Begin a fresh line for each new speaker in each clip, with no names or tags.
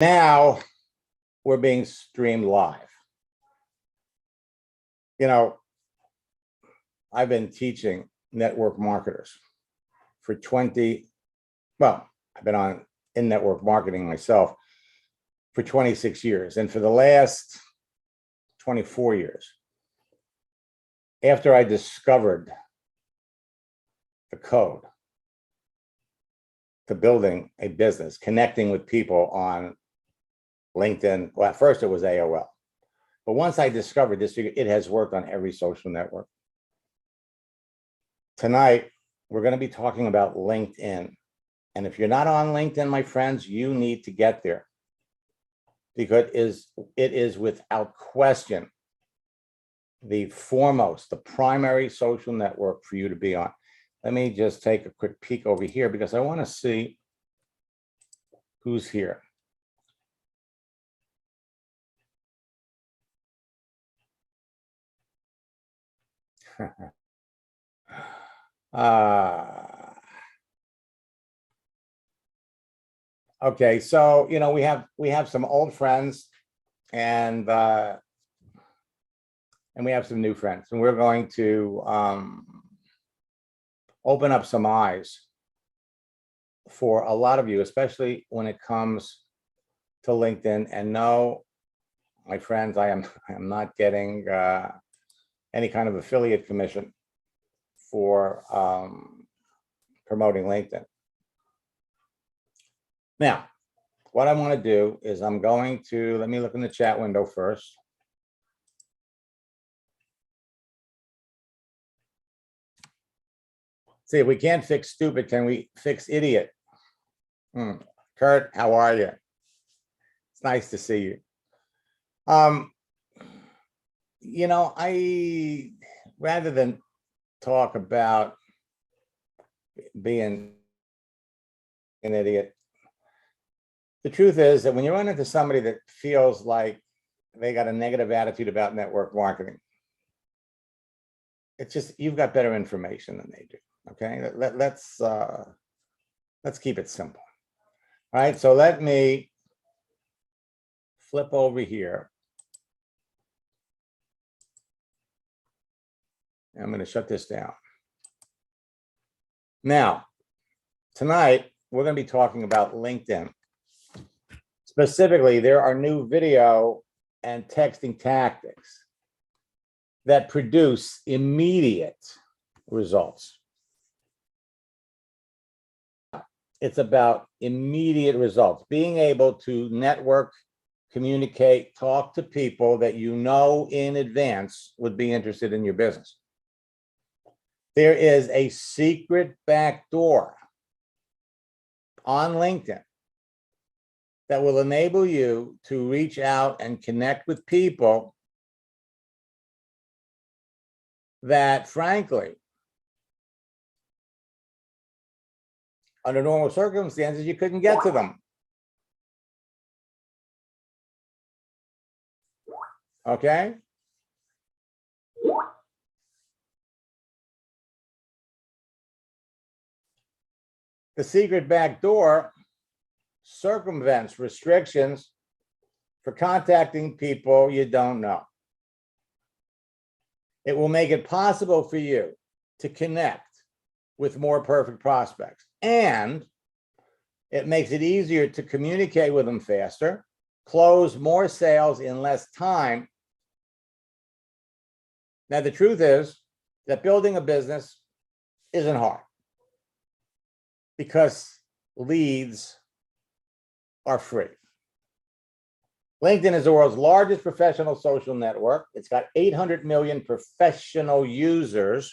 Now we're being streamed live. You know, I've been teaching network marketers for I've been in network marketing myself for 26 years. And for the last 24 years, after I discovered the code to building a business, connecting with people on LinkedIn. Well, at first it was AOL. But once I discovered this, it has worked on every social network. Tonight, we're going to be talking about LinkedIn. And if you're not on LinkedIn, my friends, you need to get there, because it is without question the primary social network for you to be on. Let me just take a quick peek over here because I want to see who's here. Okay, so we have some old friends and we have some new friends, and we're going to open up some eyes for a lot of you, especially when it comes to LinkedIn. And no, my friends, I am not getting any kind of affiliate commission for promoting LinkedIn. Now, what I want to do is let me look in the chat window first. See, if we can't fix stupid, can we fix idiot? Kurt, how are you? It's nice to see you. I rather than talk about being an idiot, the truth is that when you run into somebody that feels like they got a negative attitude about network marketing, it's just, you've got better information than they do. Okay, let's keep it simple. All right, so let me flip over here. I'm going to shut this down. Now, tonight, we're going to be talking about LinkedIn. Specifically, there are new video and texting tactics that produce immediate results. It's about immediate results, being able to network, communicate, talk to people that you know in advance would be interested in your business. There is a secret backdoor on LinkedIn that will enable you to reach out and connect with people that, frankly, under normal circumstances, you couldn't get to them. Okay? The secret backdoor circumvents restrictions for contacting people you don't know. It will make it possible for you to connect with more perfect prospects, and it makes it easier to communicate with them faster, close more sales in less time. Now, the truth is that building a business isn't hard because leads are free. LinkedIn is the world's largest professional social network. It's got 800 million professional users.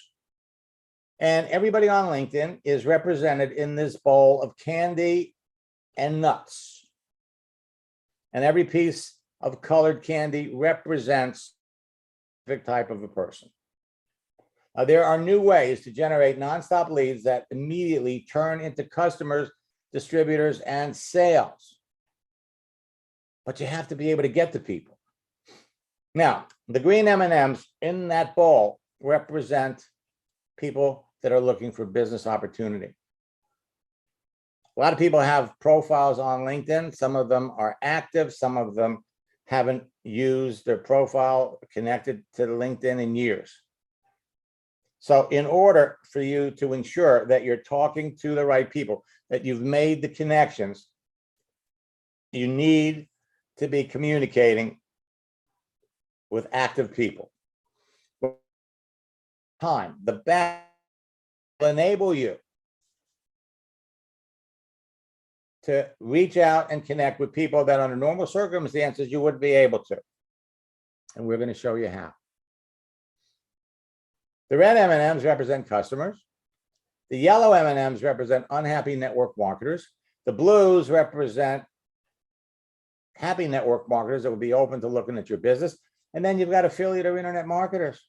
And everybody on LinkedIn is represented in this bowl of candy and nuts. And every piece of colored candy represents a specific type of a person. There are new ways to generate nonstop leads that immediately turn into customers, distributors, and sales. But you have to be able to get to people. Now, the green M&Ms in that bowl represent people that are looking for business opportunity. A lot of people have profiles on LinkedIn. Some of them are active. Some of them haven't used their profile connected to LinkedIn in years. So in order for you to ensure that you're talking to the right people, that you've made the connections, you need to be communicating with active people. The best will enable you to reach out and connect with people that under normal circumstances you wouldn't be able to. And we're going to show you how. The red M&Ms represent customers. The yellow M&Ms represent unhappy network marketers. The blues represent happy network marketers that will be open to looking at your business. And then you've got affiliate or internet marketers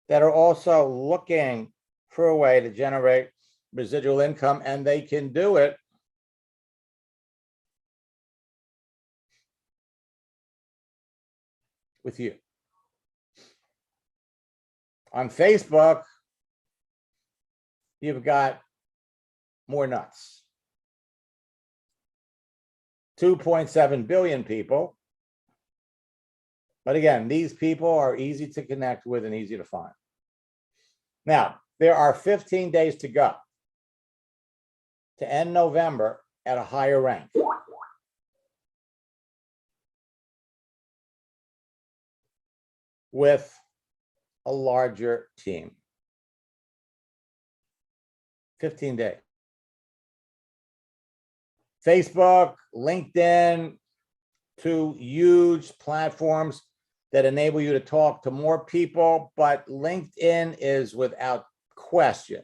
that are also looking for a way to generate residual income, and they can do it with you. On Facebook, you've got more nuts. 2.7 billion people. But again, these people are easy to connect with and easy to find. Now, there are 15 days to go to end November at a higher rank. With a larger team. 15 days. Facebook, LinkedIn, two huge platforms that enable you to talk to more people, but LinkedIn is without question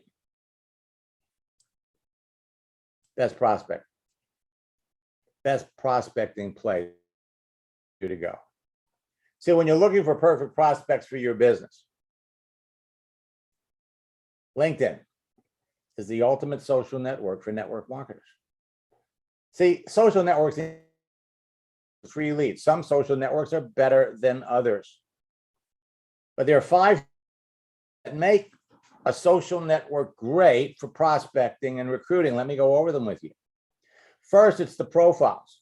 best prospect. Best prospecting place to go. See, when you're looking for perfect prospects for your business, LinkedIn is the ultimate social network for network marketers. See, social networks free leads. Some social networks are better than others. But there are 5 that make a social network great for prospecting and recruiting. Let me go over them with you. First, it's the profiles.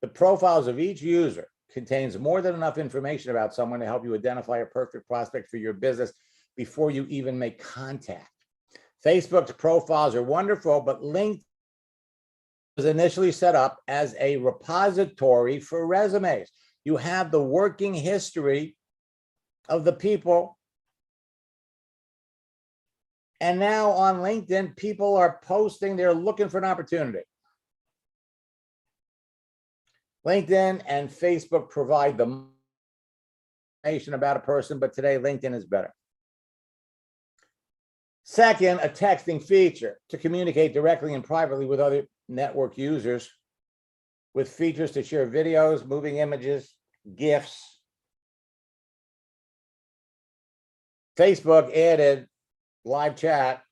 The profiles of each user contains more than enough information about someone to help you identify a perfect prospect for your business before you even make contact. Facebook's profiles are wonderful, but LinkedIn was initially set up as a repository for resumes. You have the working history of the people. And now on LinkedIn, people are posting, they're looking for an opportunity. LinkedIn and Facebook provide the information about a person, but today LinkedIn is better. Second, a texting feature to communicate directly and privately with other network users, with features to share videos, moving images, GIFs. Facebook added live chat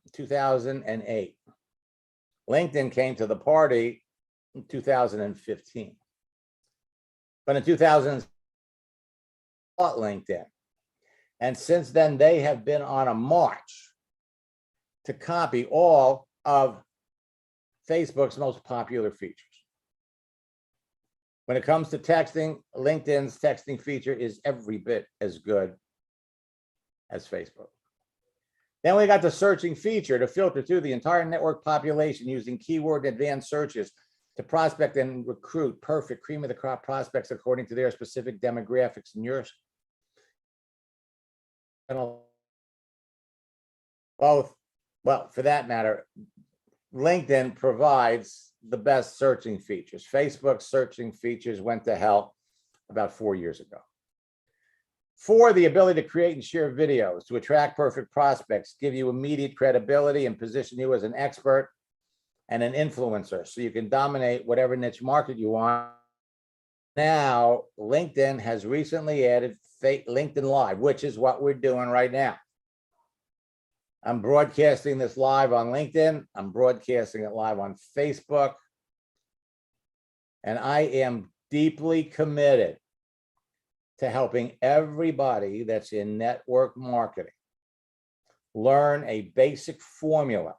in 2008. LinkedIn came to the party in 2015. But in 2000, bought LinkedIn. And since then, they have been on a march to copy all of Facebook's most popular features. When it comes to texting, LinkedIn's texting feature is every bit as good as Facebook. Then we got the searching feature to filter through the entire network population using keyword and advanced searches to prospect and recruit perfect cream of the crop prospects according to their specific demographics and yours. Both, well, for that matter, LinkedIn provides the best searching features. Facebook's searching features went to hell about 4 years ago. 4, the ability to create and share videos to attract perfect prospects, give you immediate credibility and position you as an expert and an influencer so you can dominate whatever niche market you want. Now, LinkedIn has recently added LinkedIn Live, which is what we're doing right now. I'm broadcasting this live on LinkedIn. I'm broadcasting it live on Facebook. And I am deeply committed to helping everybody that's in network marketing learn a basic formula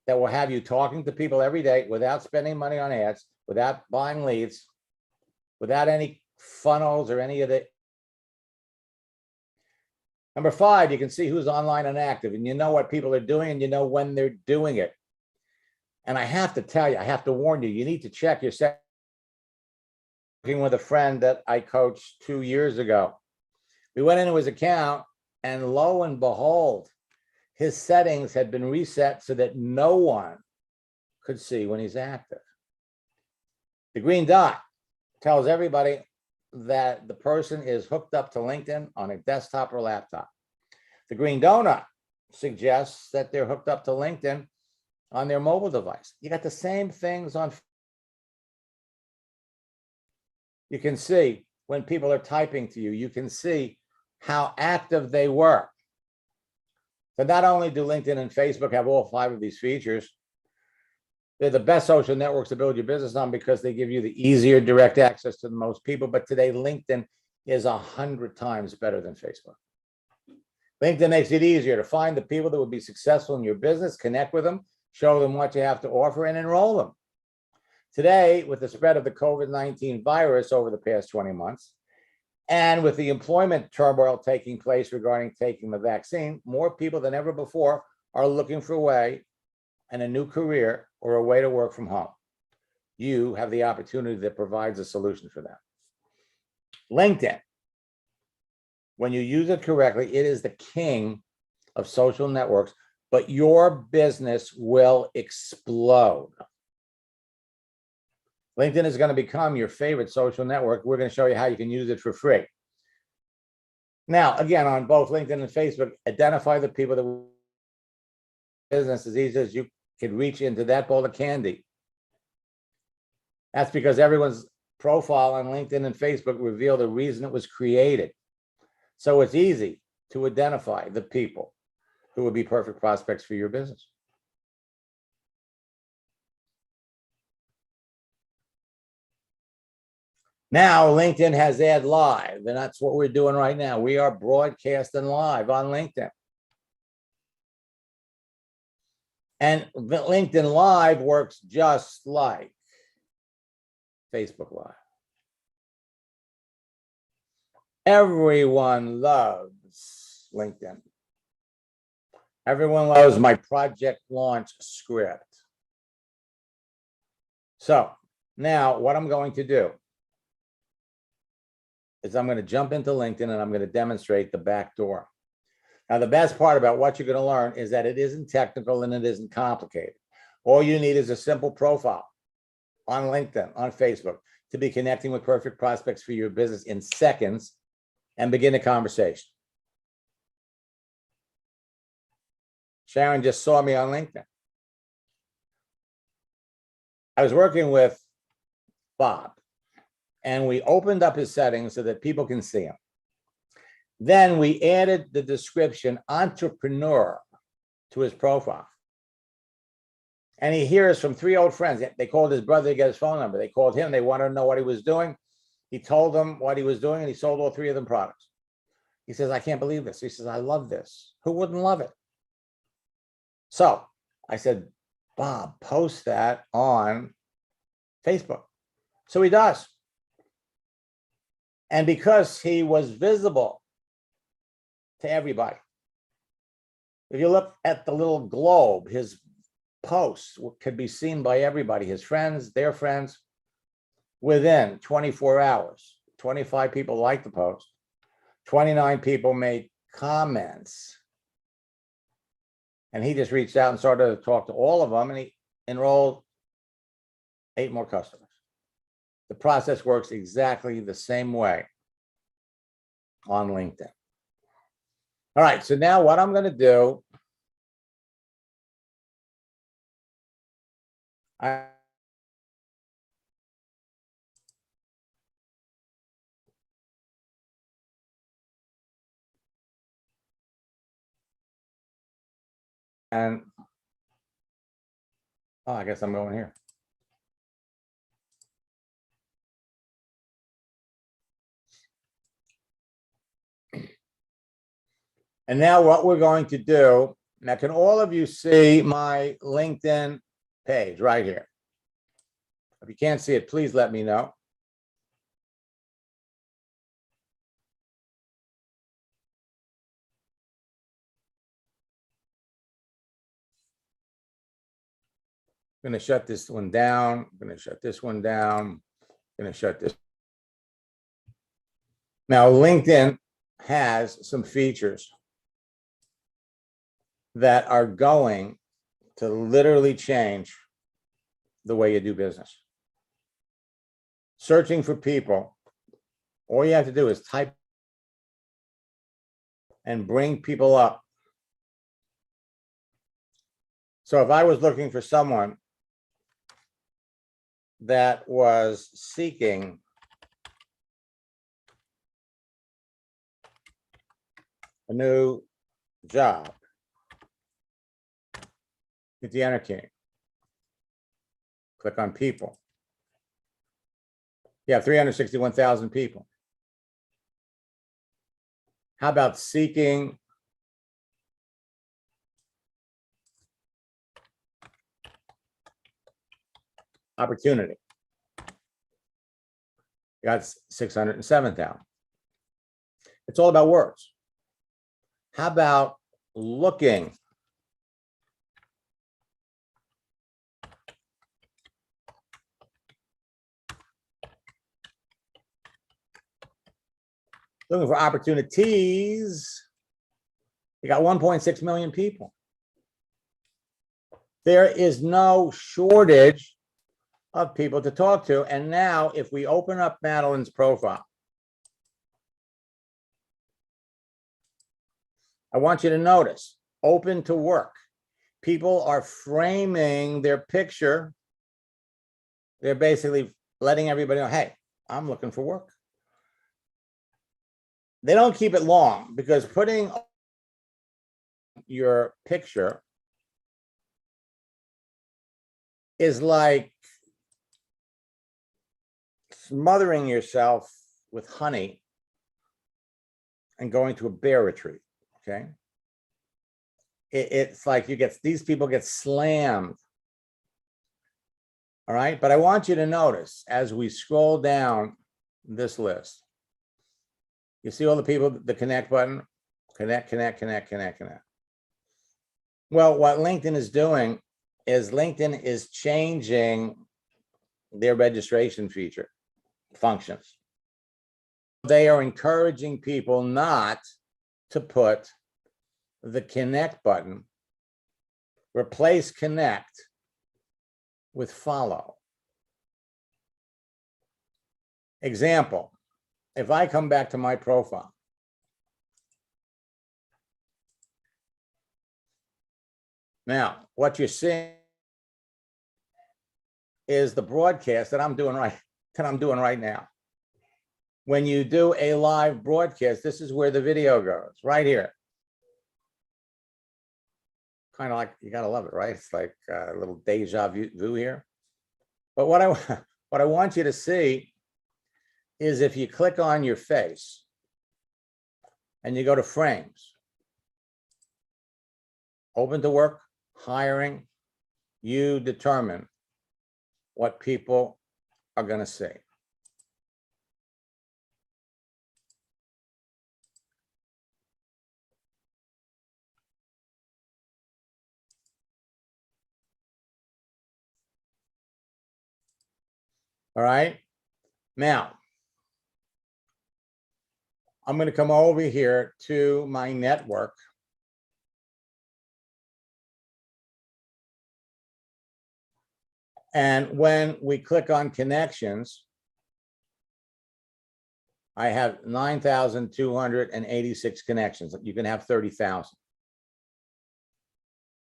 that will have you talking to people every day without spending money on ads, without buying leads, without any funnels or any of the. Number 5, you can see who's online and active, and you know what people are doing, and you know when they're doing it. And I have to tell you, I have to warn you, you need to check your settings. Working with a friend that I coached 2 years ago. We went into his account, and lo and behold, his settings had been reset so that no one could see when he's active. The green dot tells everybody that the person is hooked up to LinkedIn on a desktop or laptop. The green donut suggests that they're hooked up to LinkedIn on their mobile device. You got the same things on. You can see when people are typing to you, you can see how active they were. So not only do LinkedIn and Facebook have all 5 of these features, they're the best social networks to build your business on because they give you the easier direct access to the most people. But today, LinkedIn is 100 times better than Facebook. LinkedIn makes it easier to find the people that would be successful in your business, connect with them, show them what you have to offer, and enroll them. Today, with the spread of the COVID-19 virus over the past 20 months, and with the employment turmoil taking place regarding taking the vaccine, more people than ever before are looking for a way and a new career or a way to work from home. You have the opportunity that provides a solution for them. LinkedIn, when you use it correctly, it is the king of social networks, but your business will explode. LinkedIn is going to become your favorite social network. We're going to show you how you can use it for free. Now, again, on both LinkedIn and Facebook, identify the people that business as easy as you can reach into that bowl of candy. That's because everyone's profile on LinkedIn and Facebook reveal the reason it was created. So it's easy to identify the people who would be perfect prospects for your business. Now, LinkedIn has Ad Live, and that's what we're doing right now. We are broadcasting live on LinkedIn. And LinkedIn Live works just like Facebook Live. Everyone loves LinkedIn. Everyone loves my project launch script. So now what I'm going to do is I'm going to jump into LinkedIn and I'm going to demonstrate the back door. Now, the best part about what you're going to learn is that it isn't technical and it isn't complicated. All you need is a simple profile on LinkedIn, on Facebook, to be connecting with perfect prospects for your business in seconds and begin a conversation. Sharon just saw me on LinkedIn. I was working with Bob, and we opened up his settings so that people can see him. Then we added the description entrepreneur to his profile. And he hears from 3 old friends. They called his brother to get his phone number. They called him. They wanted to know what he was doing. He told them what he was doing, and he sold all 3 of them products. He says, I can't believe this. He says, I love this. Who wouldn't love it? So I said, Bob, post that on Facebook. So he does. And because he was visible to everybody, if you look at the little globe, his posts could be seen by everybody, his friends, their friends. Within 24 hours, 25 people liked the post, 29 people made comments. And he just reached out and started to talk to all of them, and he enrolled 8 more customers. The process works exactly the same way on LinkedIn. All right, so now what I'm going to do, I guess I'm going here. And now what we're going to do Now, can all of you see my LinkedIn page right here? If you can't see it, please let me know. I'm going to shut this one down. I'm going to shut this one down. I'm going to shut this. Now, LinkedIn has some features that are going to literally change the way you do business. Searching for people, all you have to do is type and bring people up. So if I was looking for someone that was seeking a new job, hit the enter key. Click on people. You have 361,000 people. How about seeking opportunity? You got 607,000. It's all about words. How about looking? Looking for opportunities. You got 1.6 million people. There is no shortage of people to talk to. And now if we open up Madeline's profile, I want you to notice, open to work. People are framing their picture. They're basically letting everybody know, hey, I'm looking for work. They don't keep it long because putting your picture is like smothering yourself with honey and going to a bear retreat, okay? It's like these people get slammed, all right? But I want you to notice as we scroll down this list, you see all the people, the connect button, connect. Well, what LinkedIn is doing is LinkedIn is changing their registration feature functions. They are encouraging people not to put the connect button, replace connect with follow. Example, if I come back to my profile, now what you're seeing is the broadcast that I'm doing right now. When you do a live broadcast, this is where the video goes, right here. Kind of like, you gotta love it, right? It's like a little deja vu here. But what I want you to see is if you click on your face and you go to frames, open to work, hiring, you determine what people are going to see. All right. Now, I'm going to come over here to my network. And when we click on connections, I have 9,286 connections. You can have 30,000.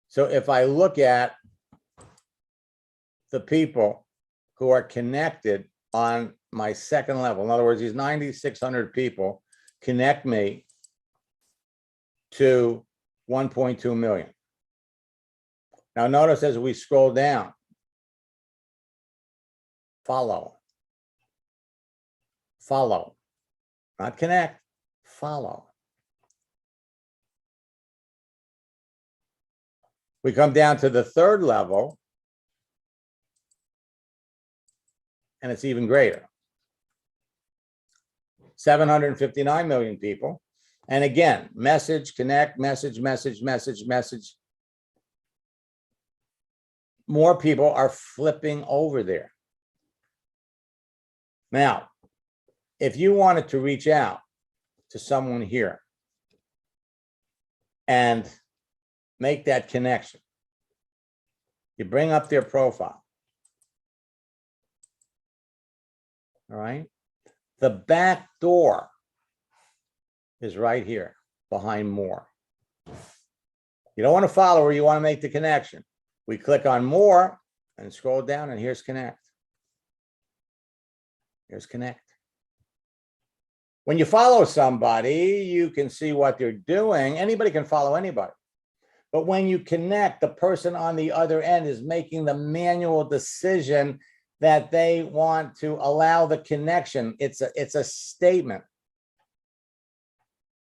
So if I look at the people who are connected on my second level, in other words, these 9,600 people connect me to 1.2 million. Now notice as we scroll down, follow, not connect, follow. We come down to the third level, and it's even greater. 759 million people. And again, message, connect, message, message, message, message. More people are flipping over there. Now, if you wanted to reach out to someone here and make that connection, you bring up their profile. All right. The back door is right here behind more. You don't want to follow her, you want to make the connection. We click on more and scroll down, and here's connect. Here's connect. When you follow somebody, you can see what they're doing. Anybody can follow anybody. But when you connect, the person on the other end is making the manual decision that they want to allow the connection. It's a statement.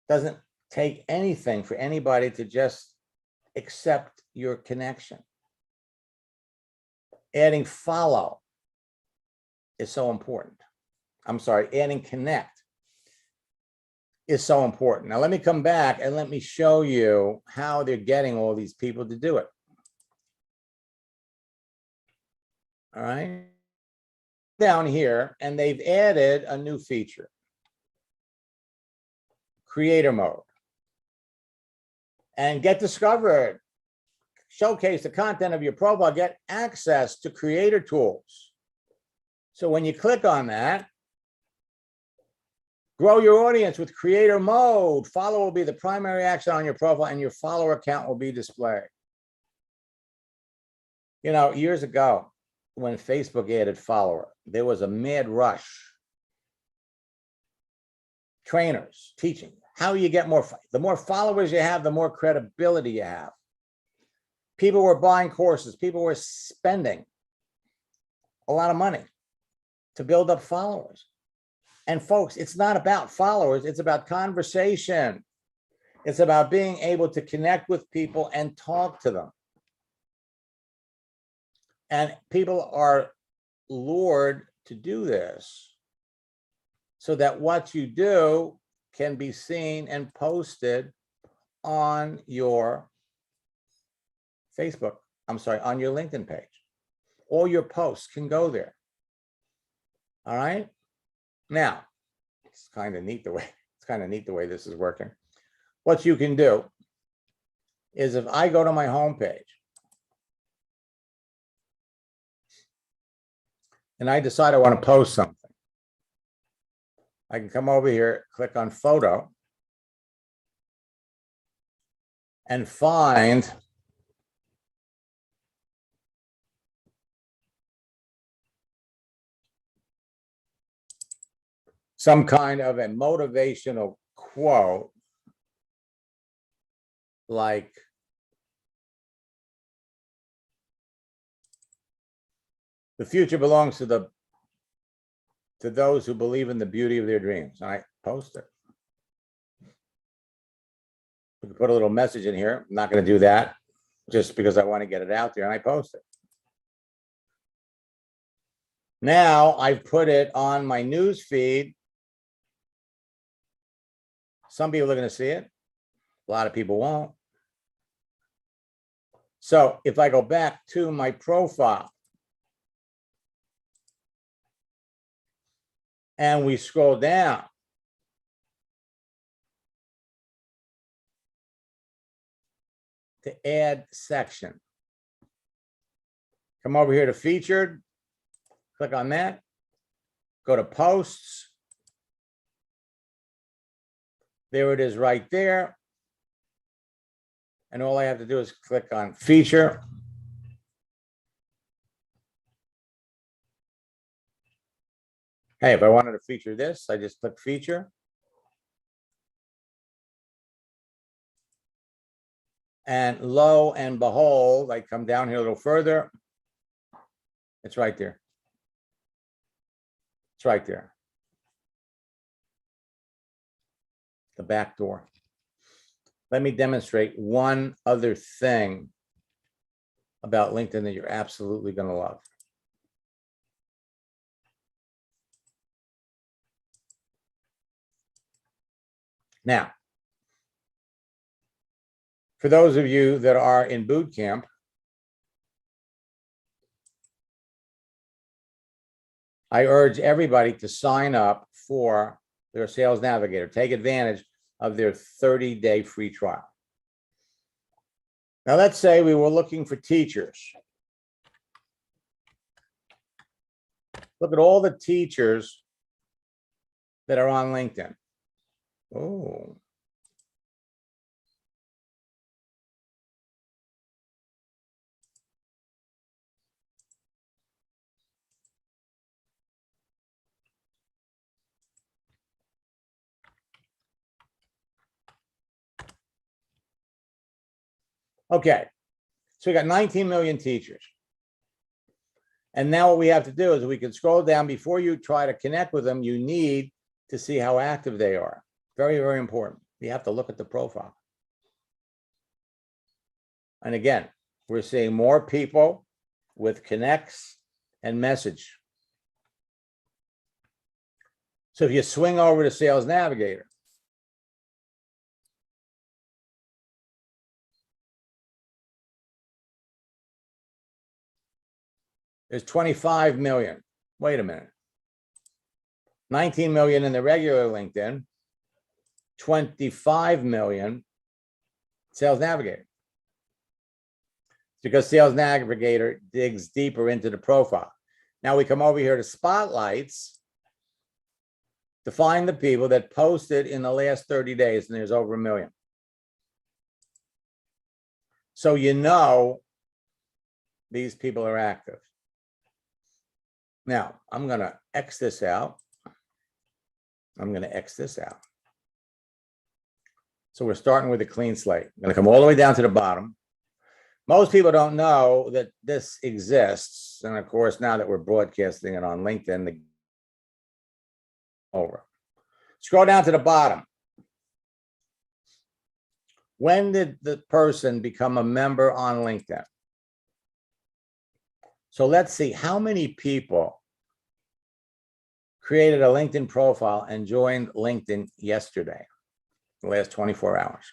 Doesn't take anything for anybody to just accept your connection. Adding follow is so important. I'm sorry, adding connect is so important. Now let me come back and let me show you how they're getting all these people to do it. All right. Down here, and they've added a new feature. Creator mode. And get discovered. Showcase the content of your profile. Get access to creator tools. So when you click on that, grow your audience with creator mode. Follow will be the primary action on your profile, and your follower account will be displayed. You know, years ago, when Facebook added follower, there was a mad rush. Trainers teaching how you get more. The more followers you have, the more credibility you have. People were buying courses. People were spending a lot of money to build up followers. And folks, it's not about followers. It's about conversation. It's about being able to connect with people and talk to them. And people are lured to do this so that what you do can be seen and posted on your Facebook, I'm sorry, on your LinkedIn page. All your posts can go there. All right. Now, it's kind of neat the way this is working. What you can do is, if I go to my homepage and I decide I want to post something, I can come over here, click on photo, and find some kind of a motivational quote, like, the future belongs to those who believe in the beauty of their dreams. And I post it. We can put a little message in here. I'm not going to do that just because I want to get it out there, and I post it. Now I've put it on my news feed. Some people are going to see it. A lot of people won't. So if I go back to my profile and we scroll down, to add section, come over here to featured, click on that, go to posts. There it is right there. And all I have to do is click on feature. Hey, if I wanted to feature this, I just click feature. And lo and behold, I come down here a little further. It's right there. It's right there. The back door. Let me demonstrate one other thing about LinkedIn that you're absolutely going to love. Now, for those of you that are in boot camp, I urge everybody to sign up for their Sales Navigator. Take advantage of their 30-day free trial. Now, let's say we were looking for teachers. Look at all the teachers that are on LinkedIn. Oh. Okay, so we got 19 million teachers. And now what we have to do is we can scroll down. Before you try to connect with them, you need to see how active they are. Very, very important. You have to look at the profile. And again, we're seeing more people with connects and message. So if you swing over to Sales Navigator, there's 25 million. Wait a minute. 19 million in the regular LinkedIn, 25 million Sales Navigator. It's because Sales Navigator digs deeper into the profile. Now we come over here to Spotlights to find the people that posted in the last 30 days, and there's over 1 million. So you know these people are active. Now, I'm going to X this out. I'm going to X this out. So we're starting with a clean slate. I'm going to come all the way down to the bottom. Most people don't know that this exists. And of course, now that we're broadcasting it on LinkedIn, over. Scroll down to the bottom. When did the person become a member on LinkedIn? So let's see how many people created a LinkedIn profile and joined LinkedIn yesterday, the last 24 hours.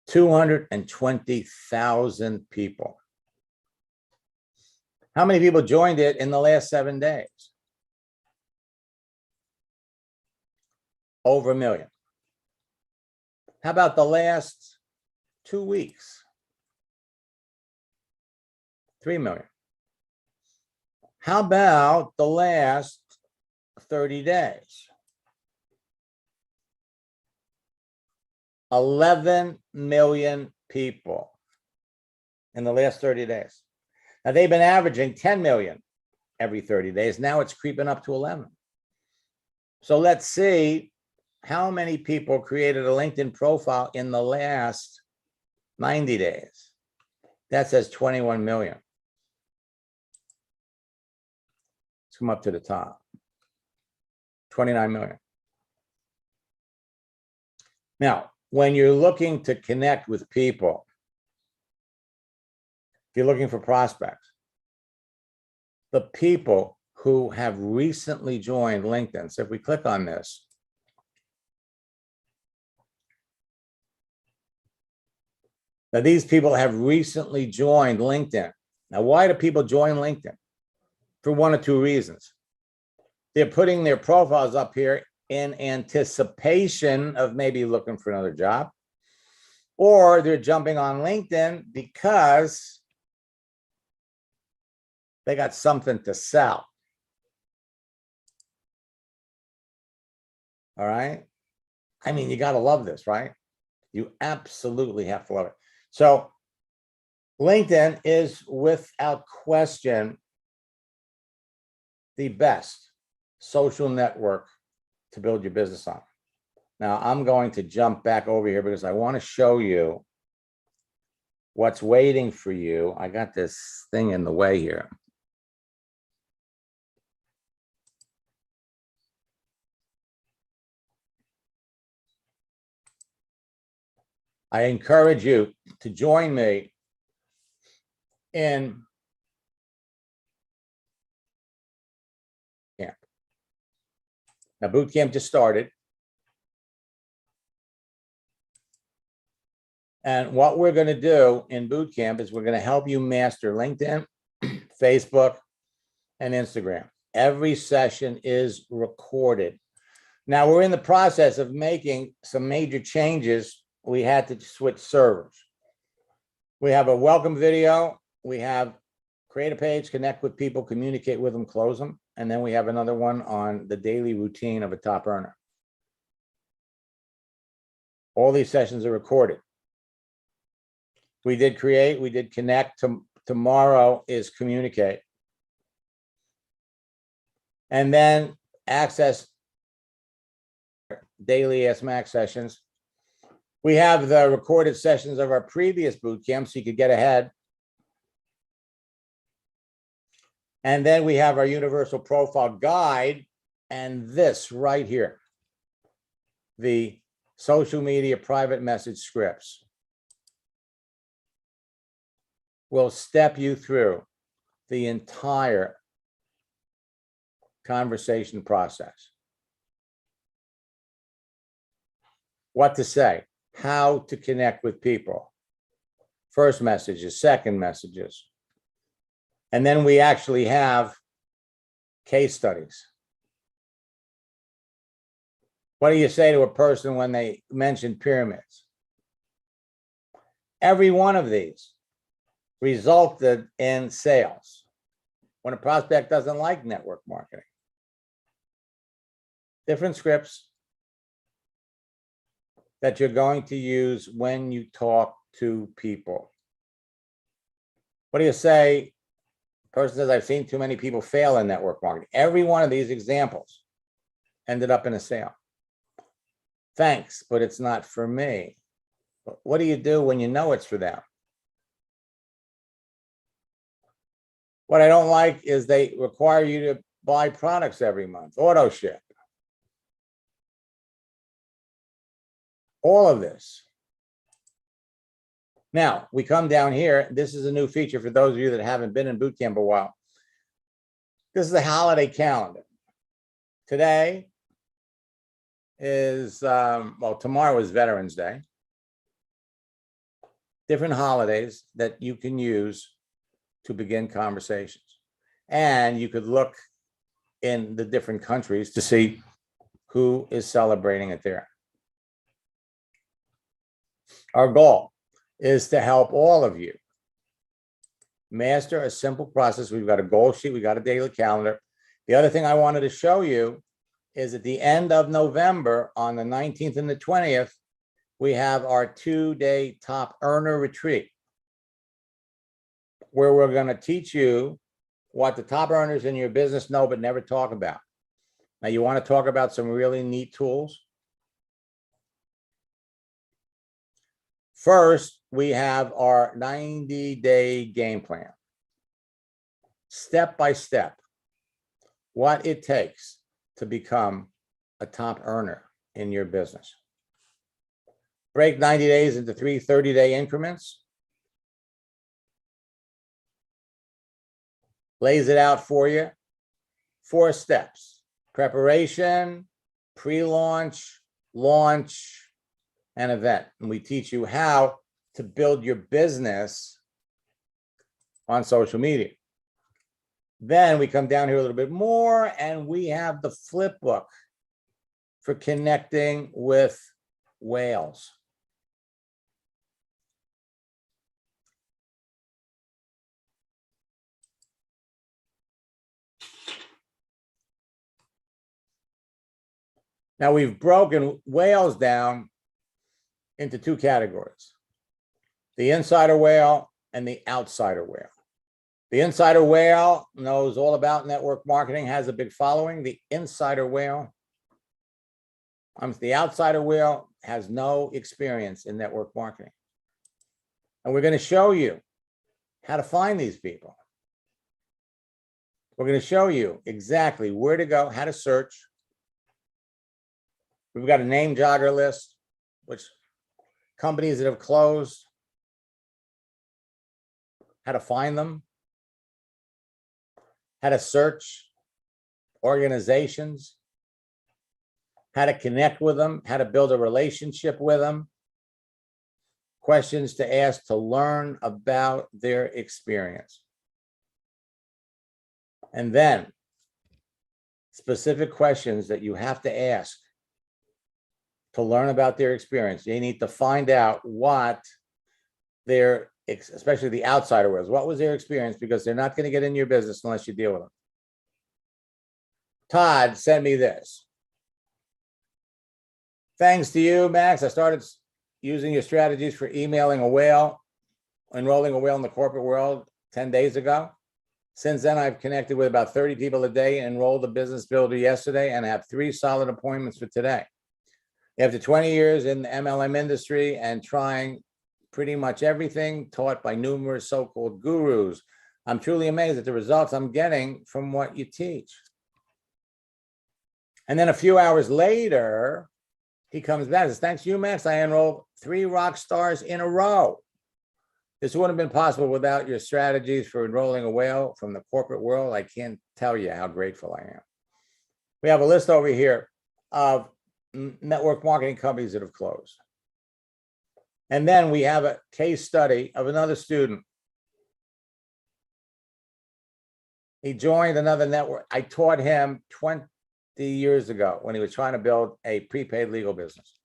220,000 people. How many people joined it in the last 7 days? Over 1 million. How about the last 2 weeks? 3 million. How about the last 30 days? 11 million people in the last 30 days. Now they've been averaging 10 million every 30 days. Now it's creeping up to 11. So let's see how many people created a LinkedIn profile in the last 90 days. That says 21 million. Let's come up to the top. 29 million. Now, when you're looking to connect with people, if you're looking for prospects, the people who have recently joined LinkedIn. So if we click on this, now these people have recently joined LinkedIn. Now, why do people join LinkedIn? For one or two reasons. They're putting their profiles up here in anticipation of maybe looking for another job, or they're jumping on LinkedIn because they got something to sell. All right. I mean, you got to love this, right? You absolutely have to love it. So LinkedIn is without question the best social network to build your business on. Now I'm going to jump back over here because I want to show you what's waiting for you. I got this thing in the way here. I encourage you to join me in camp. Now, boot camp just started. And what we're going to do in boot camp is we're going to help you master LinkedIn, Facebook, and Instagram. Every session is recorded. Now, we're in the process of making some major changes. We had to switch servers. We have a welcome video. We have create a page, connect with people, communicate with them, close them. And then we have another one on the daily routine of a top earner. All these sessions are recorded. We did create, we did connect. Tomorrow is communicate. And then access daily Ask Max sessions. We have the recorded sessions of our previous boot camp so you could get ahead. And then we have our universal profile guide and this right here, the social media private message scripts. Will step you through the entire conversation process. What to say, how to connect with people, first messages, second messages. And then we actually have case studies. What do you say to a person when they mention pyramids? Every one of these resulted in sales when a prospect doesn't like network marketing. Different scripts that you're going to use when you talk to people. What do you say? The person says, I've seen too many people fail in network marketing. Every one of these examples ended up in a sale. Thanks, but it's not for me. But what do you do when you know it's for them? What I don't like is they require you to buy products every month, auto ship. All of this. Now, we come down here. This is a new feature for those of you that haven't been in boot camp a while. This is the holiday calendar. Today is, well, tomorrow is Veterans Day. Different holidays that you can use to begin conversations. And you could look in the different countries to see who is celebrating it there. Our goal is to help all of you master a simple process. We've got a goal sheet, we've got a daily calendar. The other thing I wanted to show you is at the end of November, on the 19th and the 20th, we have our 2-day top earner retreat, where we're going to teach you what the top earners in your business know but never talk about. Now, you want to talk about some really neat tools? First, we have our 90-day game plan. Step by step, what it takes to become a top earner in your business. Break 90 days into 3 30-day increments. Lays it out for you. 4 steps: preparation, pre-launch, launch, and event. And we teach you how to build your business on social media. Then we come down here a little bit more, and we have the flip book for connecting with whales. Now, we've broken whales down into 2 categories: the insider whale and the outsider whale. The insider whale knows all about network marketing, has a big following. The outsider whale has no experience in network marketing. And we're going to show you how to find these people. We're going to show you exactly where to go, how to search. We've got a name jogger list, which companies that have closed, how to find them, how to search organizations, how to connect with them, how to build a relationship with them, questions to ask to learn about their experience. And then specific questions that you have to ask to learn about their experience. You need to find out what their, especially the outsider world, what was their experience, because they're not going to get in your business unless you deal with them. Todd sent me this. Thanks to you, Max. I started using your strategies for emailing a whale, enrolling a whale in the corporate world 10 days ago. Since then, I've connected with about 30 people a day, enrolled a business builder yesterday, and have 3 solid appointments for today. After 20 years in the MLM industry and trying pretty much everything taught by numerous so-called gurus, I'm truly amazed at the results I'm getting from what you teach. And then a few hours later, he comes back and says, thanks to you, Max, I enrolled 3 rock stars in a row. This wouldn't have been possible without your strategies for enrolling a whale from the corporate world. I can't tell you how grateful I am. We have a list over here of network marketing companies that have closed. And then we have a case study of another student. He joined another network. I taught him 20 years ago when he was trying to build a prepaid legal business.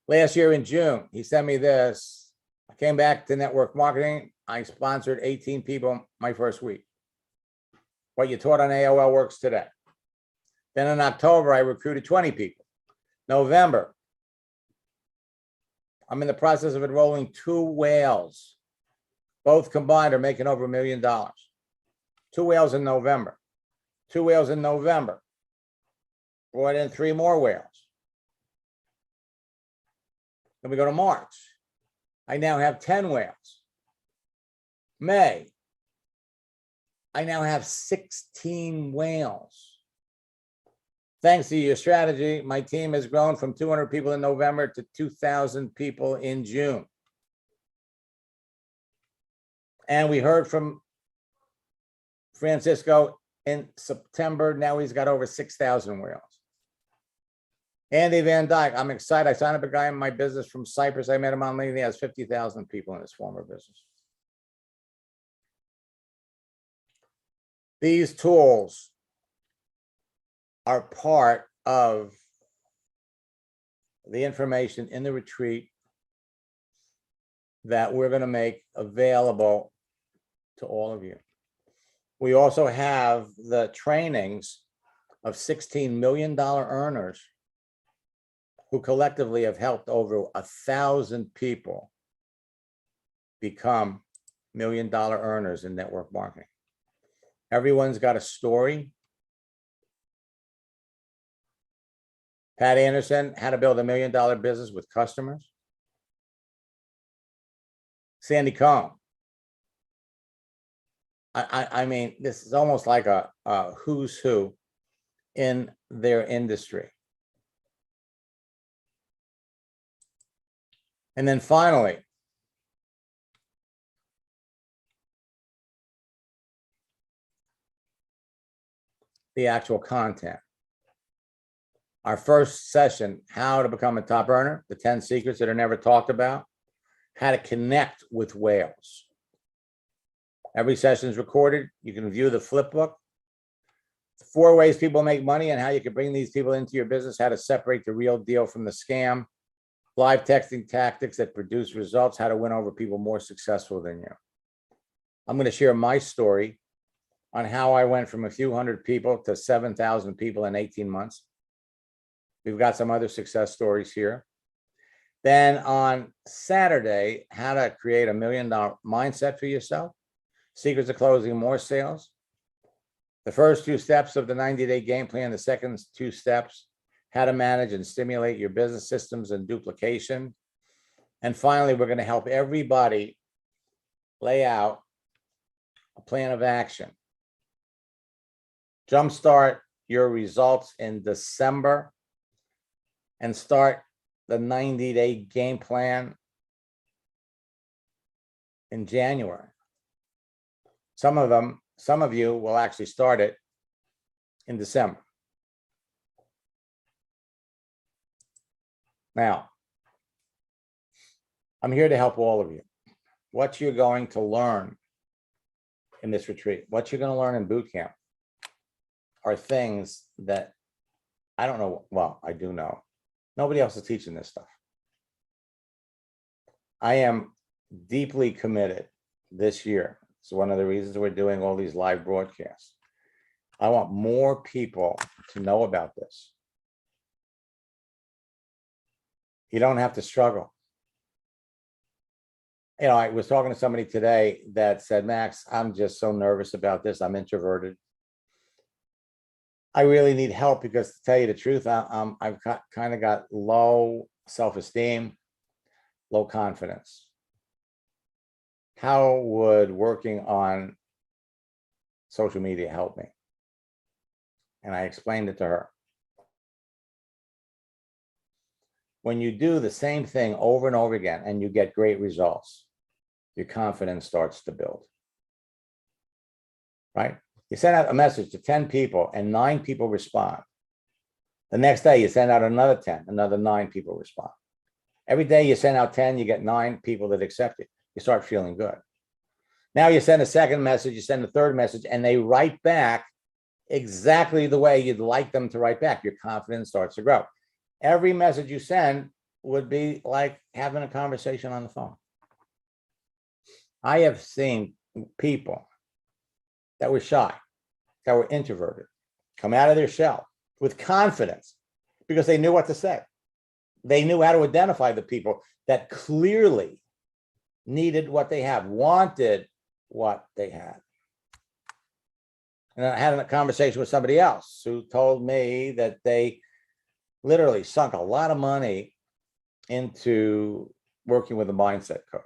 Last year in June, he sent me this. I came back to network marketing. I sponsored 18 people my first week. What you taught on AOL works today. Then in October, I recruited 20 people. November, I'm in the process of enrolling 2 whales. Both combined are making over $1 million. 2 whales in November. 2 whales in November. Brought in 3 more whales. Then we go to March. I now have 10 whales. May, I now have 16 whales. Thanks to your strategy, my team has grown from 200 people in November to 2,000 people in June. And we heard from Francisco in September. Now he's got over 6,000 whales. Andy Van Dyke, I'm excited. I signed up a guy in my business from Cyprus. I met him on LinkedIn. He has 50,000 people in his former business. These tools are part of the information in the retreat that we're going to make available to all of you. We also have the trainings of $16 million earners who collectively have helped over 1,000 people become $1 million earners in network marketing. Everyone's got a story. Pat Anderson, how to build $1 million business with customers. Sandy Cohn. I mean, this is almost like a who's who in their industry. And then finally, the actual content. Our first session, how to become a top earner, the 10 secrets that are never talked about, how to connect with whales. Every session is recorded. You can view the flip book. 4 ways people make money and how you can bring these people into your business, how to separate the real deal from the scam, live texting tactics that produce results, how to win over people more successful than you. I'm going to share my story on how I went from a few hundred people to 7,000 people in 18 months. We've got some other success stories here. Then on Saturday, how to create $1 million mindset for yourself, secrets of closing more sales, the first 2 steps of the 90-day game plan, the second 2 steps, how to manage and stimulate your business systems and duplication. And finally, we're going to help everybody lay out a plan of action. Jumpstart your results in December and start the 90-day game plan in January. Some of you will actually start it in December. Now, I'm here to help all of you. What you're going to learn in this retreat, what you're going to learn in boot camp are things that I don't know. Well, I do know. Nobody else is teaching this stuff. I am deeply committed this year. It's one of the reasons we're doing all these live broadcasts. I want more people to know about this. You don't have to struggle. You know, I was talking to somebody today that said, Max, I'm just so nervous about this. I'm introverted. I really need help because, to tell you the truth, I've kind of got low self-esteem, low confidence. How would working on social media help me? And I explained it to her. When you do the same thing over and over again and you get great results, your confidence starts to build, right? You send out a message to 10 people and 9 people respond. The next day you send out another 10, another 9 people respond. Every day you send out 10, you get 9 people that accept it. You start feeling good. Now you send a second message, you send a third message, and they write back exactly the way you'd like them to write back. Your confidence starts to grow. Every message you send would be like having a conversation on the phone. I have seen people that were shy, that were introverted, come out of their shell with confidence because they knew what to say. They knew how to identify the people that clearly needed what they have, wanted what they had. And I had a conversation with somebody else who told me that they literally sunk a lot of money into working with a mindset coach.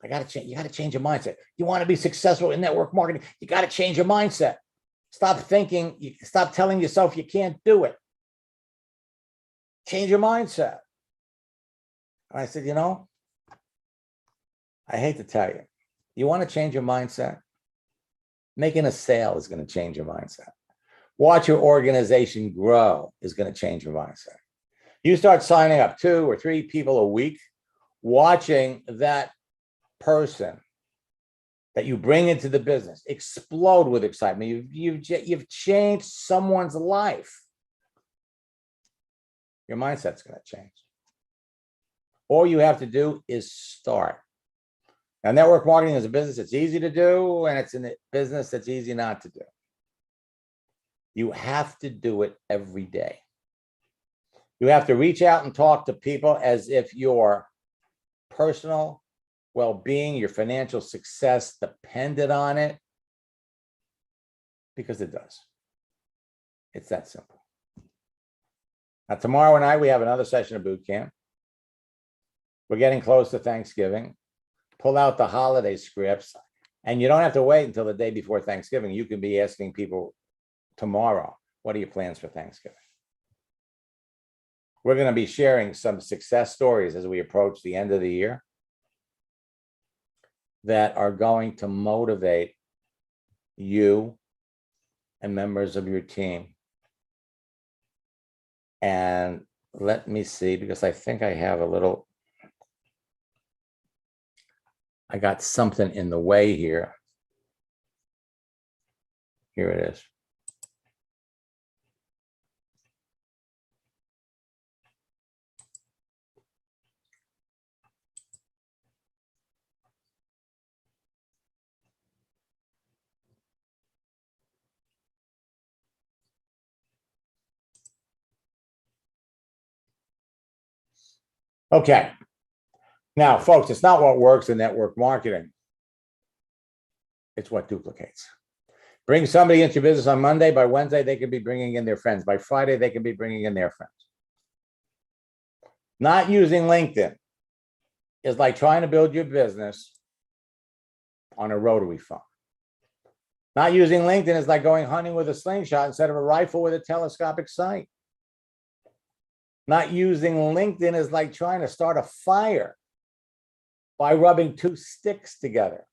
I got to change. You got to change your mindset. You want to be successful in network marketing, you got to change your mindset. Stop thinking, stop telling yourself you can't do it. Change your mindset. And I said, you know, I hate to tell you, you want to change your mindset? Making a sale is going to change your mindset. Watch your organization grow is going to change your mindset. You start signing up 2 or 3 people a week, watching that person that you bring into the business explode with excitement. You've changed someone's life. Your mindset's going to change. All you have to do is start. Now, network marketing is a business that's easy to do, and it's a business that's easy not to do. You have to do it every day. You have to reach out and talk to people as if your personal well-being, your financial success depended on it, because it does. It's that simple. Now, tomorrow night, we have another session of boot camp. We're getting close to Thanksgiving. Pull out the holiday scripts, and you don't have to wait until the day before Thanksgiving. You can be asking people tomorrow, what are your plans for Thanksgiving? We're going to be sharing some success stories as we approach the end of the year that are going to motivate you and members of your team. And let me see, because I think I have I got something in the way here. Here it is. Okay. Now, folks, it's not what works in network marketing. It's what duplicates. Bring somebody into your business on Monday. By Wednesday, they could be bringing in their friends. By Friday, they could be bringing in their friends. Not using LinkedIn is like trying to build your business on a rotary phone. Not using LinkedIn is like going hunting with a slingshot instead of a rifle with a telescopic sight. Not using LinkedIn is like trying to start a fire by rubbing 2 sticks together.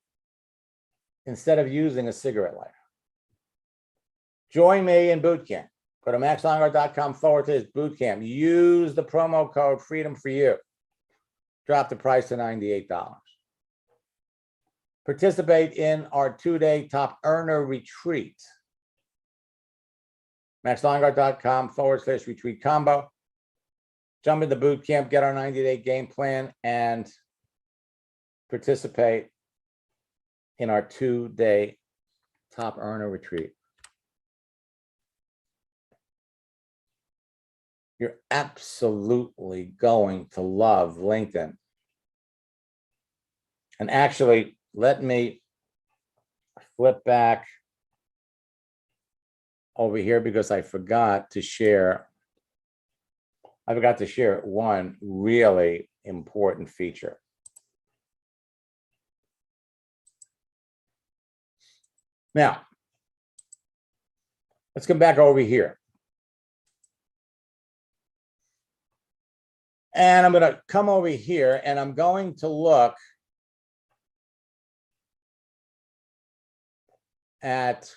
instead of using a cigarette lighter. Join me in boot camp. Go to maxlongart.com/bootcamp. Use the promo code Freedom for You. Drop the price to $98. Participate in our 2-day top earner retreat. maxlongart.com/retreat combo. Jump into boot camp, get our 90-day game plan, and participate in our 2-day top earner retreat. You're absolutely going to love LinkedIn. And actually, let me flip back over here because I forgot to share. I forgot to share one really important feature. Now, let's come back over here. And I'm going to come over here and I'm going to look at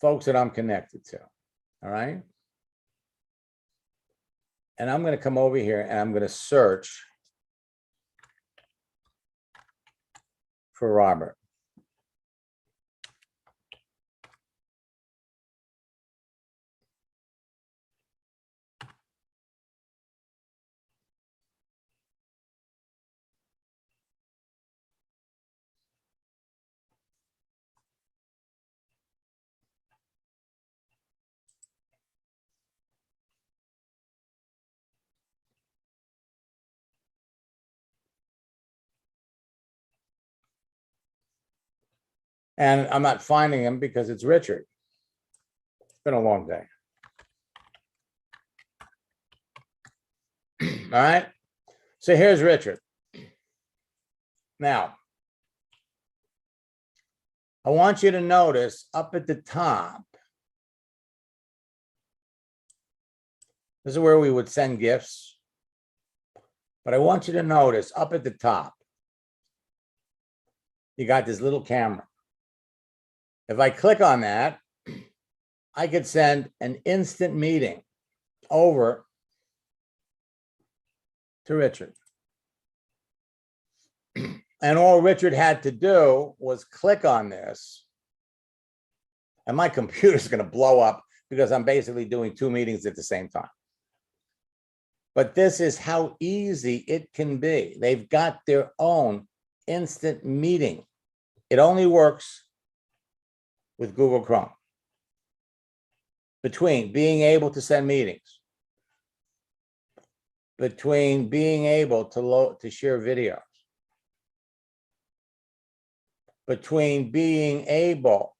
folks that I'm connected to. All right. And I'm going to come over here and I'm going to search for Robert. And I'm not finding him because it's Richard. It's been a long day. All right. So here's Richard. Now, I want you to notice up at the top, this is where we would send gifts. But I want you to notice up at the top, you got this little camera. If I click on that, I could send an instant meeting over to Richard. And all Richard had to do was click on this. And my computer's going to blow up because I'm basically doing 2 meetings at the same time. But this is how easy it can be. They've got their own instant meeting. It only works with Google Chrome. Between being able to send meetings, between being able to share videos, between being able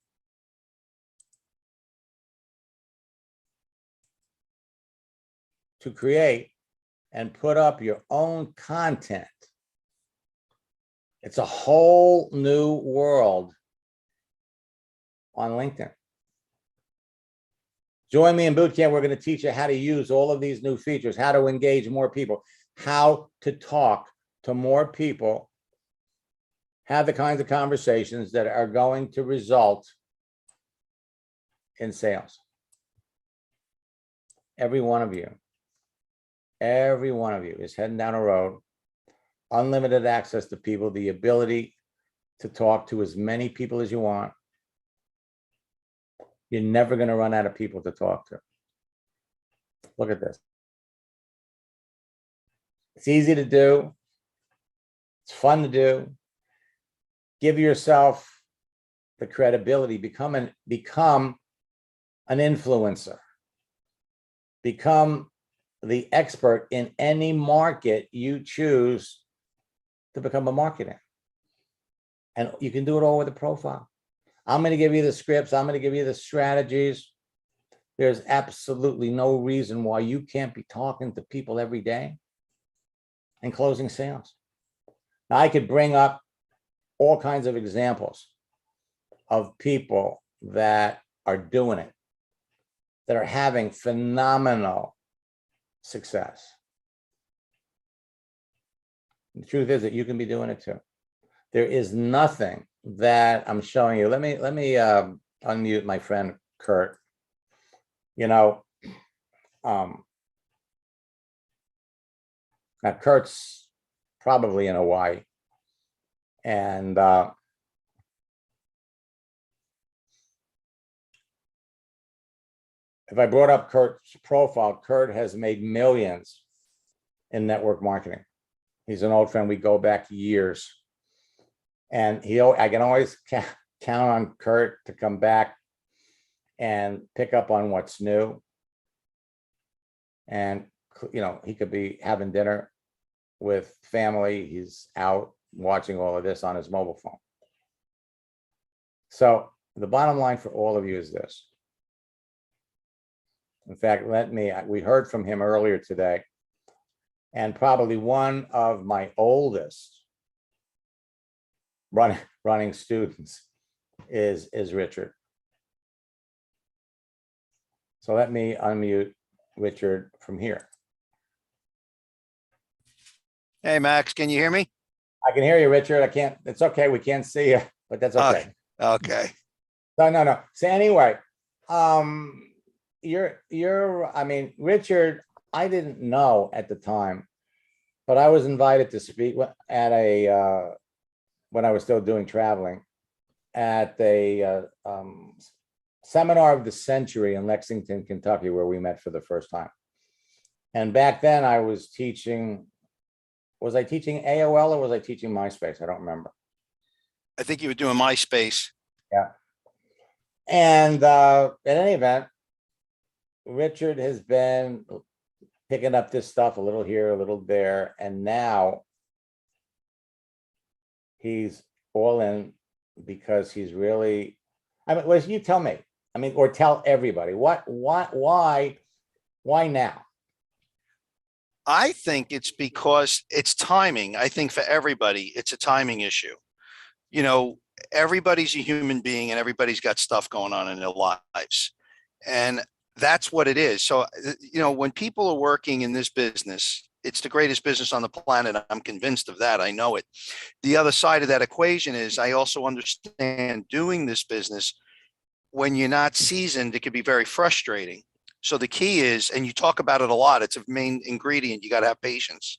to create and put up your own content. It's a whole new world on LinkedIn. Join me in bootcamp. We're going to teach you how to use all of these new features, how to engage more people, how to talk to more people, have the kinds of conversations that are going to result in sales. Every one of you is heading down a road, unlimited access to people, the ability to talk to as many people as you want. You're never going to run out of people to talk to. Look at this. It's easy to do. It's fun to do. Give yourself the credibility. Become an influencer. Become the expert in any market you choose to become a marketer in. And you can do it all with a profile. I'm going to give you the scripts. I'm going to give you the strategies. There's absolutely no reason why you can't be talking to people every day and closing sales. Now, I could bring up all kinds of examples of people that are doing it, that are having phenomenal success. The truth is that you can be doing it too. there is nothing that I'm showing you. Let me unmute my friend Kurt. You know, now Kurt's probably in Hawaii, and if I brought up Kurt's profile, Kurt has made millions in network marketing. He's an old friend. We go back years, and I can always count on Kurt to come back and pick up on what's new. And he could be having dinner with family. He's out watching all of this on his mobile phone. So the bottom line for all of you is this. In fact, we heard from him earlier today, and probably one of my oldest running students is Richard. So let me unmute Richard from here.
Hey, Max, can you hear me?
I can hear you, Richard. I can't, it's okay. We can't see you, but that's okay.
Okay.
No. So anyway, Richard, I didn't know at the time, but I was invited to speak at when I was still doing traveling, at a seminar of the century in Lexington, Kentucky, where we met for the first time. And back then I was teaching, was I teaching AOL or was I teaching MySpace? I don't remember.
I think you were doing MySpace.
Yeah. And in any event, Richard has been picking up this stuff a little here, a little there, and now he's all in because he's really, well, you tell me, or tell everybody, why now?
I think it's because it's timing. I think for everybody, it's a timing issue. Everybody's a human being and everybody's got stuff going on in their lives. And that's what it is. So, when people are working in this business, it's the greatest business on the planet. I'm convinced of that. I know it. The other side of that equation is I also understand doing this business, when you're not seasoned, it can be very frustrating. So the key is, and you talk about it a lot, it's a main ingredient. You got to have patience.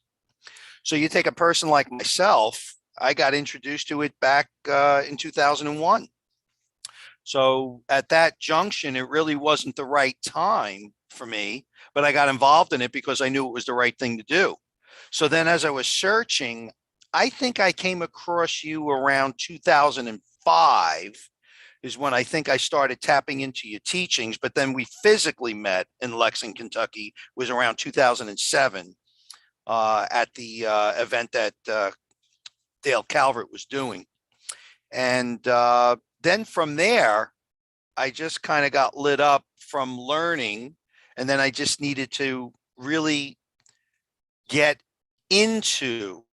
So you take a person like myself, I got introduced to it back in 2001. So at that junction, it really wasn't the right time for me, but I got involved in it because I knew it was the right thing to do. So then as I was searching, I think I came across you around 2005 is when I think I started tapping into your teachings, but then we physically met in Lexington, Kentucky, was around 2007 at the event that Dale Calvert was doing. And then from there, I just kind of got lit up from learning. And then I just needed to really get into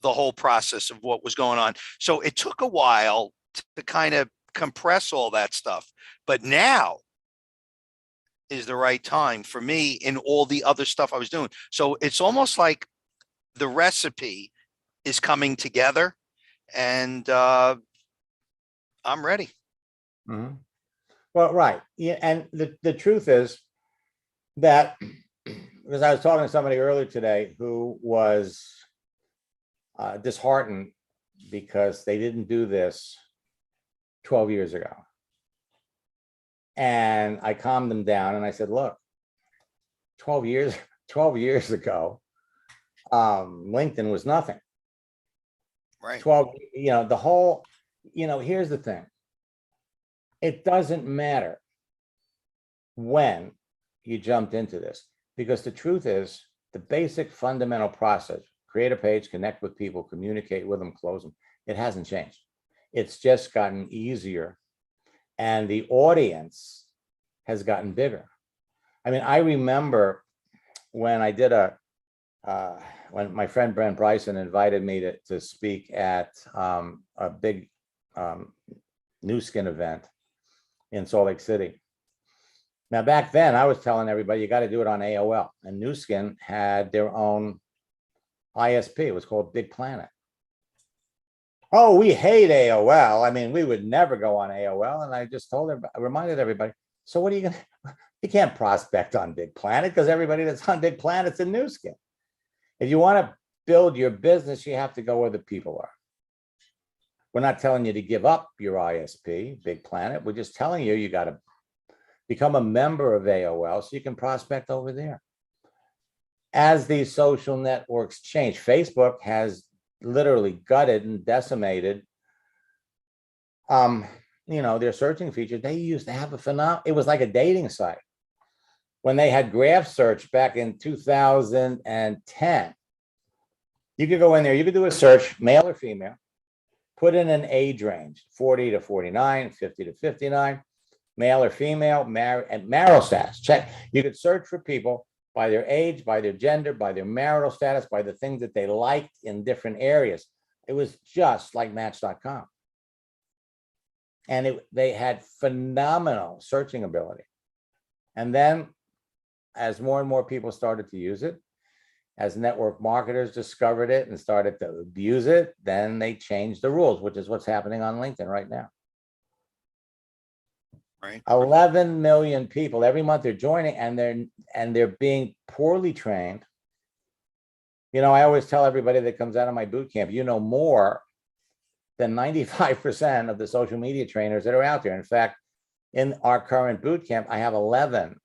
the whole process of what was going on. So it took a while to kind of compress all that stuff. But now is the right time for me in all the other stuff I was doing. So it's almost like the recipe is coming together, and I'm ready.
Mm-hmm. Well, right. Yeah. And the truth is that, because I was talking to somebody earlier today who was disheartened because they didn't do this 12 years ago. And I calmed them down and I said, look, 12 years ago, LinkedIn was nothing.
Right.
12, the whole, here's the thing. It doesn't matter when you jumped into this, because the truth is the basic fundamental process, create a page, connect with people, communicate with them, close them. It hasn't changed. It's just gotten easier. And the audience has gotten bigger. I remember when I did when my friend Brent Bryson invited me to speak at a big Nu Skin event in Salt Lake City. Now, back then, I was telling everybody, you got to do it on AOL. And Nu Skin had their own ISP. It was called Big Planet. Oh, we hate AOL. I mean, we would never go on AOL. And I just told her, I reminded everybody, so what are you going to, you can't prospect on Big Planet because everybody that's on Big Planet's a new skin. If you want to build your business, you have to go where the people are. We're not telling you to give up your ISP, Big Planet. We're just telling you, you got to become a member of AOL so you can prospect over there. As these social networks change, Facebook has literally gutted and decimated their searching feature. They used to have it was like a dating site. When they had graph search back in 2010, you could go in there, you could do a search, male or female, put in an age range, 40 to 49, 50 to 59, male or female, and marital status. Check. You could search for people by their age, by their gender, by their marital status, by the things that they liked in different areas. It was just like Match.com. And they had phenomenal searching ability. And then as more and more people started to use it, as network marketers discovered it and started to abuse it, then they changed the rules, which is what's happening on LinkedIn right now.
Right.
11 million people every month are joining, and they're being poorly trained. I always tell everybody that comes out of my boot camp, more than 95% of the social media trainers that are out there. In fact, in our current boot camp, I have 11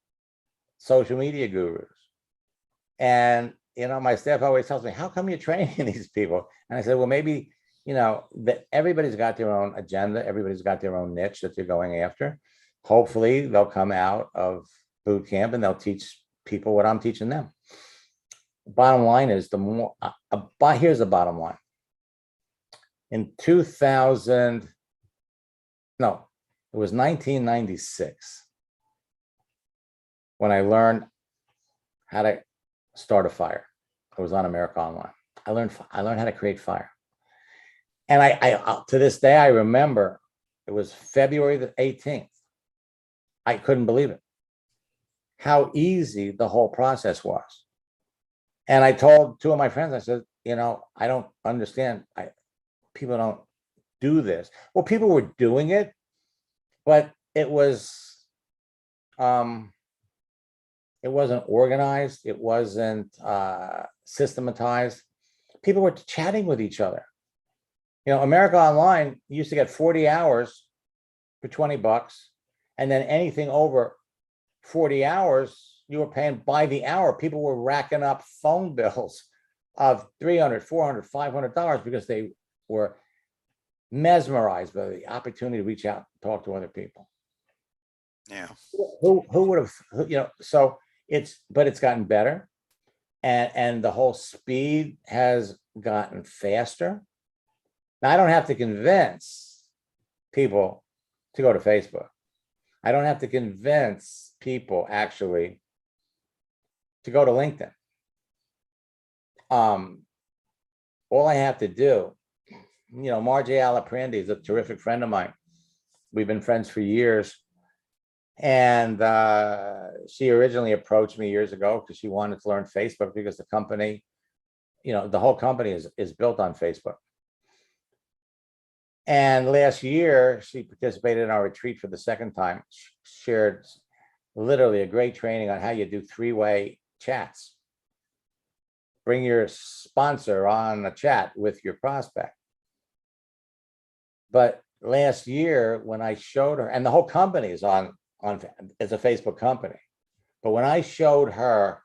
social media gurus. And my staff always tells me, how come you're training these people? And I said, well, maybe, that everybody's got their own agenda. Everybody's got their own niche that they're going after. Hopefully they'll come out of boot camp and they'll teach people what I'm teaching them. Bottom line is here's the bottom line. In 1996, when I learned how to start a fire. I was on America Online. I learned how to create fire. And I to this day, I remember it was February the 18th. I couldn't believe it. How easy the whole process was. And I told two of my friends, I said, I don't understand. People don't do this. Well, people were doing it, but it wasn't organized. It wasn't systematized. People were chatting with each other. America Online used to get 40 hours for $20. And then anything over 40 hours, you were paying by the hour. People were racking up phone bills of $300, $400, $500 because they were mesmerized by the opportunity to reach out and talk to other people.
Yeah.
Who would have, so but it's gotten better, and the whole speed has gotten faster. Now, I don't have to convince people to go to Facebook. I don't have to convince people actually to go to LinkedIn. All I have to do, Margie Alaprandi is a terrific friend of mine. We've been friends for years. And she originally approached me years ago because she wanted to learn Facebook because the company, the whole company is built on Facebook. And last year, she participated in our retreat for the second time, shared literally a great training on how you do three-way chats. Bring your sponsor on a chat with your prospect. But last year, when I showed her, and the whole company is it's a Facebook company. But when I showed her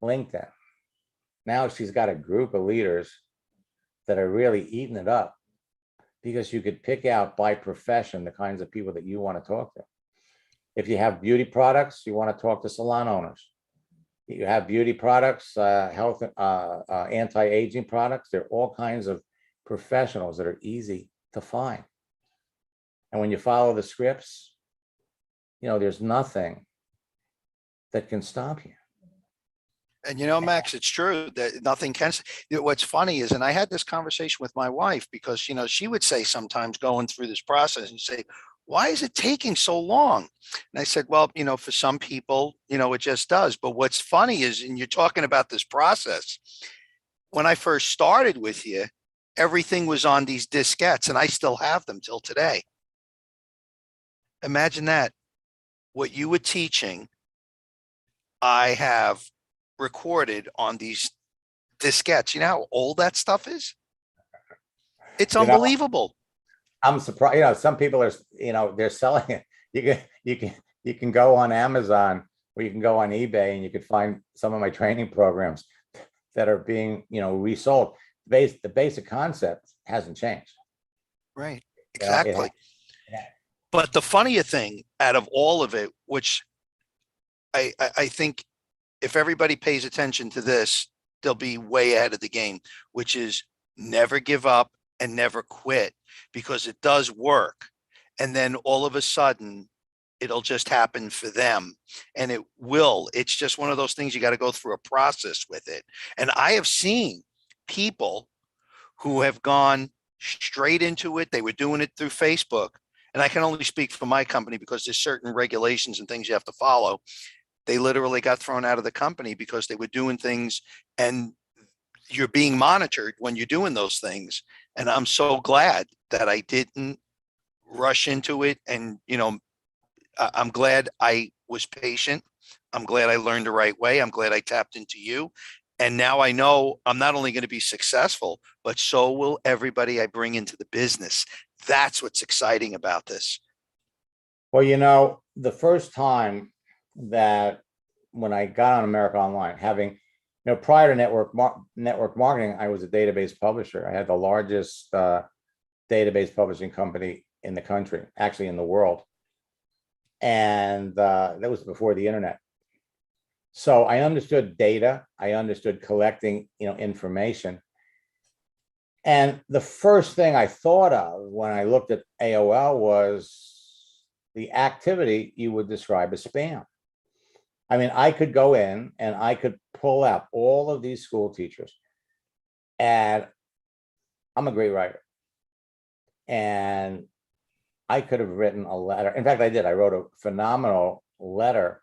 LinkedIn, now she's got a group of leaders that are really eating it up because you could pick out by profession the kinds of people that you want to talk to. If you have beauty products, you want to talk to salon owners. You have beauty products, health, anti-aging products. There are all kinds of professionals that are easy to find. And when you follow the scripts, there's nothing that can stop you.
And Max, it's true that nothing can. What's funny is, and I had this conversation with my wife because, she would say sometimes going through this process and say, why is it taking so long? And I said, well, for some people, it just does. But what's funny is, and you're talking about this process, when I first started with you everything was on these diskettes, and I still have them till today. Imagine that. What you were teaching, I have recorded on these diskettes. You know how old that stuff is? It's
You know,
unbelievable.
I'm surprised. You know, some people are, you know, they're selling it. You can go on Amazon or you can go on eBay and you can find some of my training programs that are being, you know, resold. The basic concept hasn't changed.
Right.
You know,
Exactly.
it
But the funnier thing out of all of it, which I think if everybody pays attention to this, they'll be way ahead of the game, which is never give up and never quit, because it does work. And then all of a sudden, it'll just happen for them. And it will. It's just one of those things you got to go through a process with it. And I have seen people who have gone straight into it. They were doing it through Facebook. And I can only speak for my company because there's certain regulations and things you have to follow. They literally got thrown out of the company because they were doing things, and you're being monitored when you're doing those things. And I'm so glad that I didn't rush into it. And, you know, I'm glad I was patient. I'm glad I learned the right way. I'm glad I tapped into you. And now I know I'm not only going to be successful, but so will everybody I bring into the business. That's what's exciting about this.
Well, you know, the first time that when I got on America Online, having, you know, prior to network marketing, I was a database publisher. I had the largest database publishing company in the country, actually in the world. And that was before the internet. So I understood data. I understood collecting, you know, information. And the first thing I thought of when I looked at AOL was the activity you would describe as spam. I mean, I could go in and I could pull out all of these school teachers, and I'm a great writer. And I could have written a letter. In fact, I did. I wrote a phenomenal letter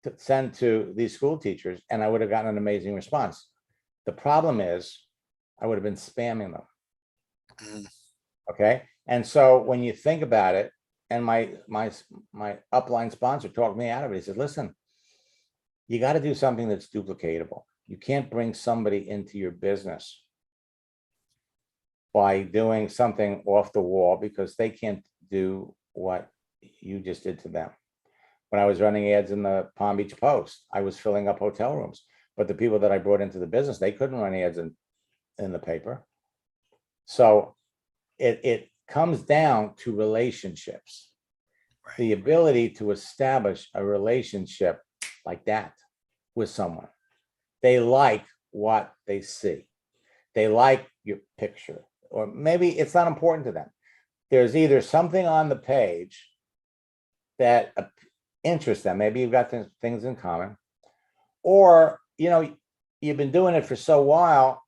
to send to these school teachers, and I would have gotten an amazing response. The problem is I would have been spamming them.
Mm.
Okay. And so when you think about it, and my upline sponsor talked me out of it. He said, listen, you got to do something that's duplicatable. You can't bring somebody into your business by doing something off the wall because they can't do what you just did to them. When I was running ads in the Palm Beach Post, I was filling up hotel rooms, but the people that I brought into the business, they couldn't run ads in the paper. So it comes down to relationships.
Right.
The ability to establish a relationship like that with someone. They like what they see. They like your picture, or maybe it's not important to them. There's either something on the page that interests them. Maybe you've got things in common, or, you know, you've been doing it for so long,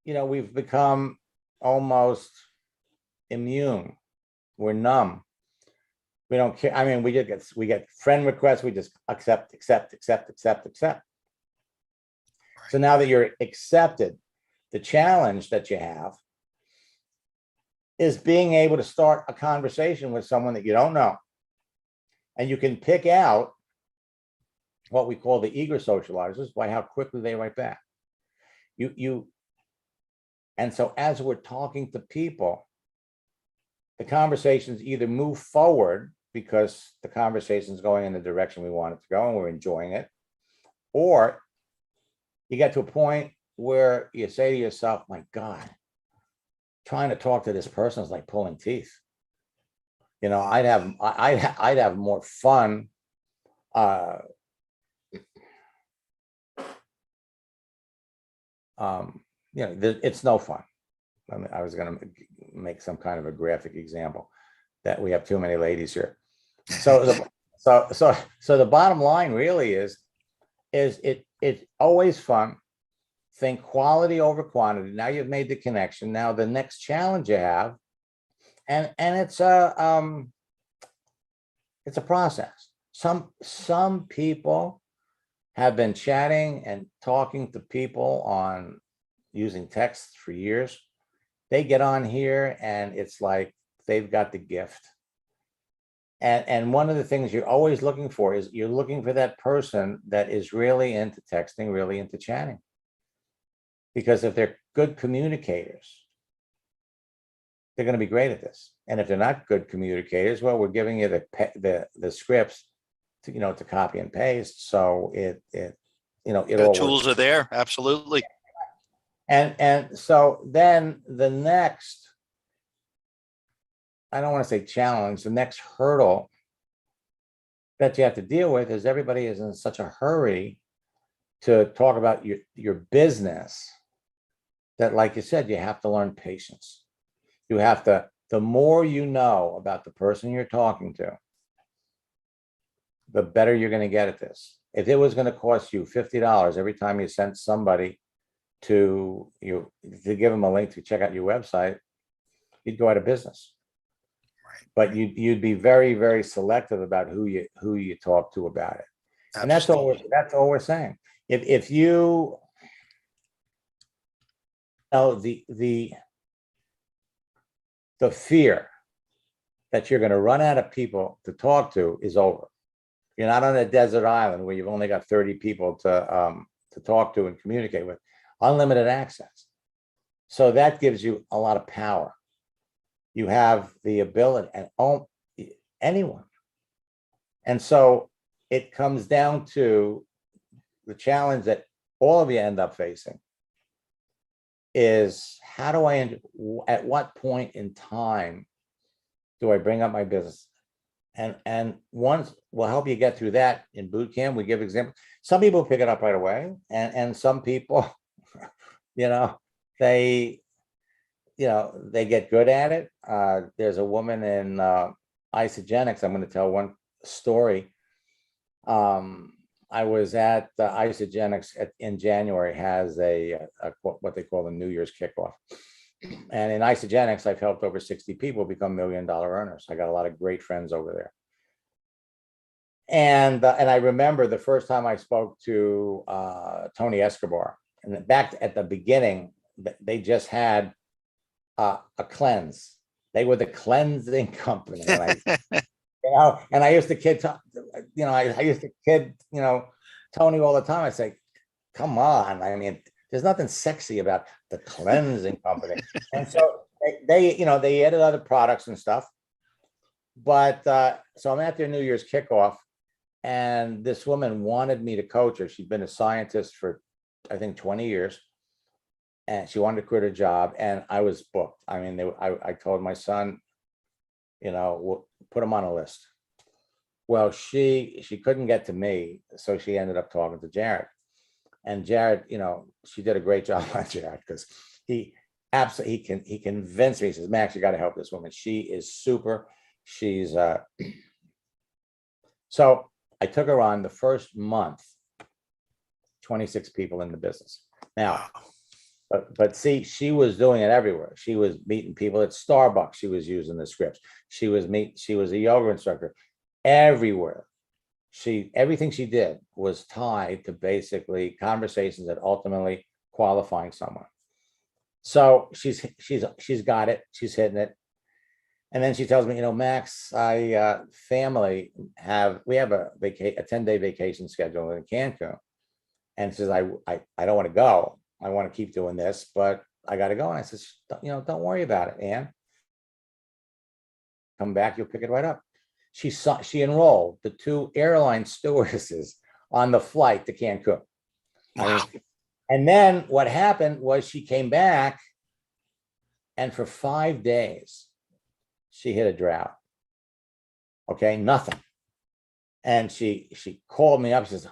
you know, we've become almost immune. We're numb. We don't care. I mean, we get friend requests. We just accept. So now that you're accepted, the challenge that you have is being able to start a conversation with someone that you don't know. And you can pick out what we call the eager socializers by how quickly they write back. And so as we're talking to people, the conversations either move forward because the conversation is going in the direction we want it to go and we're enjoying it, or you get to a point where you say to yourself, my God, trying to talk to this person is like pulling teeth. You know, I'd have more fun you know, it's no fun. I mean, I was going to make some kind of a graphic example that we have too many ladies here. So the bottom line really is it's always fun. Think quality over quantity. Now you've made the connection. Now the next challenge you have, and it's a process. Some people have been chatting and talking to people on using text for years. They get on here and it's like they've got the gift. And one of the things you're always looking for is you're looking for that person that is really into texting, really into chatting. Because if they're good communicators, they're going to be great at this. And if they're not good communicators, well, we're giving you the scripts to, to copy and paste. So it
The
all
tools
works.
are there. Absolutely.
And so then the next, I don't want to say challenge, the next hurdle that you have to deal with is everybody is in such a hurry to talk about your business that, like you said, you have to learn patience. You have to, the more you know about the person you're talking to, the better you're going to get at this. If it was going to cost you $50 every time you sent somebody to give them a link to check out your website, you'd go out of business.
Right.
But you'd be very, very selective about who you talk to about it. And that's all we're saying. If you know the fear that you're going to run out of people to talk to is over. You're not on a desert island where you've only got 30 people to talk to and communicate with. Unlimited access. So that gives you a lot of power. You have the ability, and anyone. And so it comes down to the challenge that all of you end up facing is, how do I, at what point in time do I bring up my business? And once we'll help you get through that in boot camp. We give examples. Some people pick it up right away, and some people, they get good at it. There's a woman in Isogenics. I'm going to tell one story. I was at Isogenics in January, has what they call a New Year's kickoff. And in Isogenics, I've helped over 60 people become $1 million earners. I got a lot of great friends over there. And I remember the first time I spoke to Tony Escobar, and back at the beginning, they just had a cleanse. They were the cleansing company. And I used to kid, I used to kid, Tony all the time. I say, come on. I mean, there's nothing sexy about the cleansing company. And so they added other products and stuff. But so I'm at their New Year's kickoff, and this woman wanted me to coach her. She'd been a scientist for, I think, 20 years. And she wanted to quit her job, and I was booked. I mean, I told my son, we'll put him on a list. Well, she couldn't get to me, so she ended up talking to Jared. And Jared, she did a great job on Jared, because he convinced me. He says, Max, you got to help this woman. She is super. She's so I took her on. The first month, 26 people in the business. Now, but see, she was doing it everywhere. She was meeting people at Starbucks. She was using the scripts. She was a yoga instructor everywhere. Everything she did was tied to basically conversations that ultimately qualifying someone. So she's got it. She's hitting it. And then she tells me, Max, family we have a 10-day vacation schedule in Cancun. And says, I don't want to go. I want to keep doing this, but I got to go. And I says, don't worry about it, Ann. Come back, you'll pick it right up. She enrolled the 2 airline stewardesses on the flight to Cancun.
Wow.
And then what happened was she came back, and for 5 days, she hit a drought. Okay, nothing. And she called me up. She says,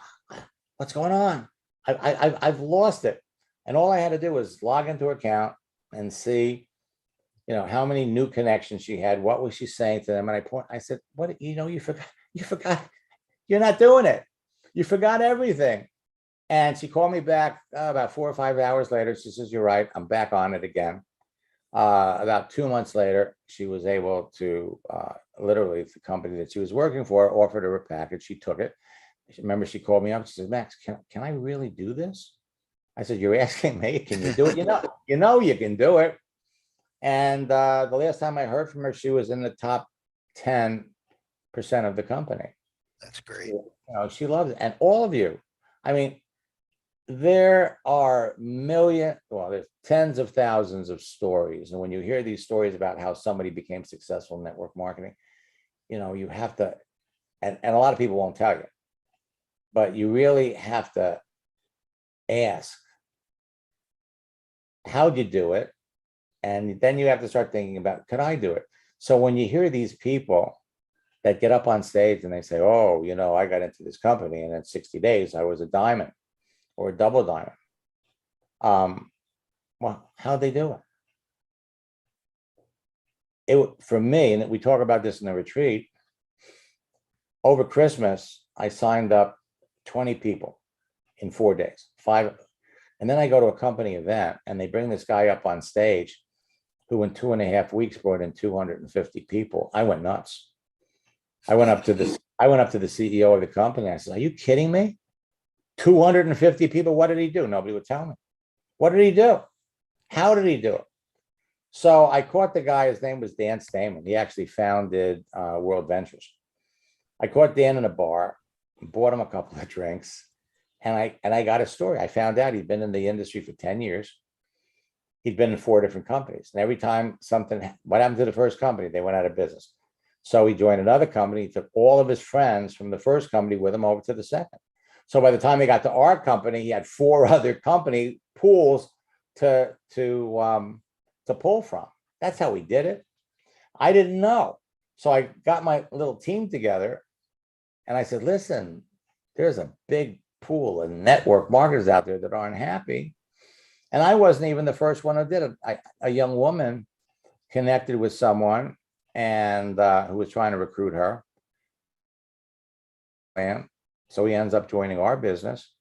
what's going on? I've lost it. And all I had to do was log into her account and see, how many new connections she had. What was she saying to them? And I said, what, you forgot, you're not doing it. You forgot everything. And she called me back about 4 or 5 hours later. She says, you're right. I'm back on it again. About 2 months later, she was able to, literally, the company that she was working for offered her a package. She took it. remember she called me up. She said, Max, can I really do this? I said, you're asking me, can you do it? You can do it. And the last time I heard from her, she was in the top 10% of the company.
That's great.
You know, she loves it. And all of you, I mean, there are there's tens of thousands of stories. And when you hear these stories about how somebody became successful in network marketing, you know, you have to, and a lot of people won't tell you, but you really have to ask, how'd you do it? And then you have to start thinking about, could I do it? So when you hear these people that get up on stage and they say, oh, you know, I got into this company and in 60 days, I was a diamond or a double diamond. Well, how'd they do it? For me, and we talk about this in the retreat, over Christmas, I signed up 20 people in 4 days, 5. And then I go to a company event and they bring this guy up on stage who in 2.5 weeks brought in 250 people. I went nuts. I went up to the CEO of the company. I said, are you kidding me? 250 people. What did he do? Nobody would tell me. What did he do? How did he do it? So I caught the guy. His name was Dan Stamen. He actually founded World Ventures. I caught Dan in a bar, bought him a couple of drinks, and I got a story. I found out he'd been in the industry for 10 years. He'd been in 4 different companies. And every time what happened to the first company? They went out of business. So he joined another company. He took all of his friends from the first company with him over to the second. So by the time he got to our company, he had 4 other company pools to pull from. That's how he did it. I didn't know. So I got my little team together and I said, listen, there's a big pool of network marketers out there that aren't happy. And I wasn't even the first one who did it. A young woman connected with someone and who was trying to recruit her. And so he ends up joining our business.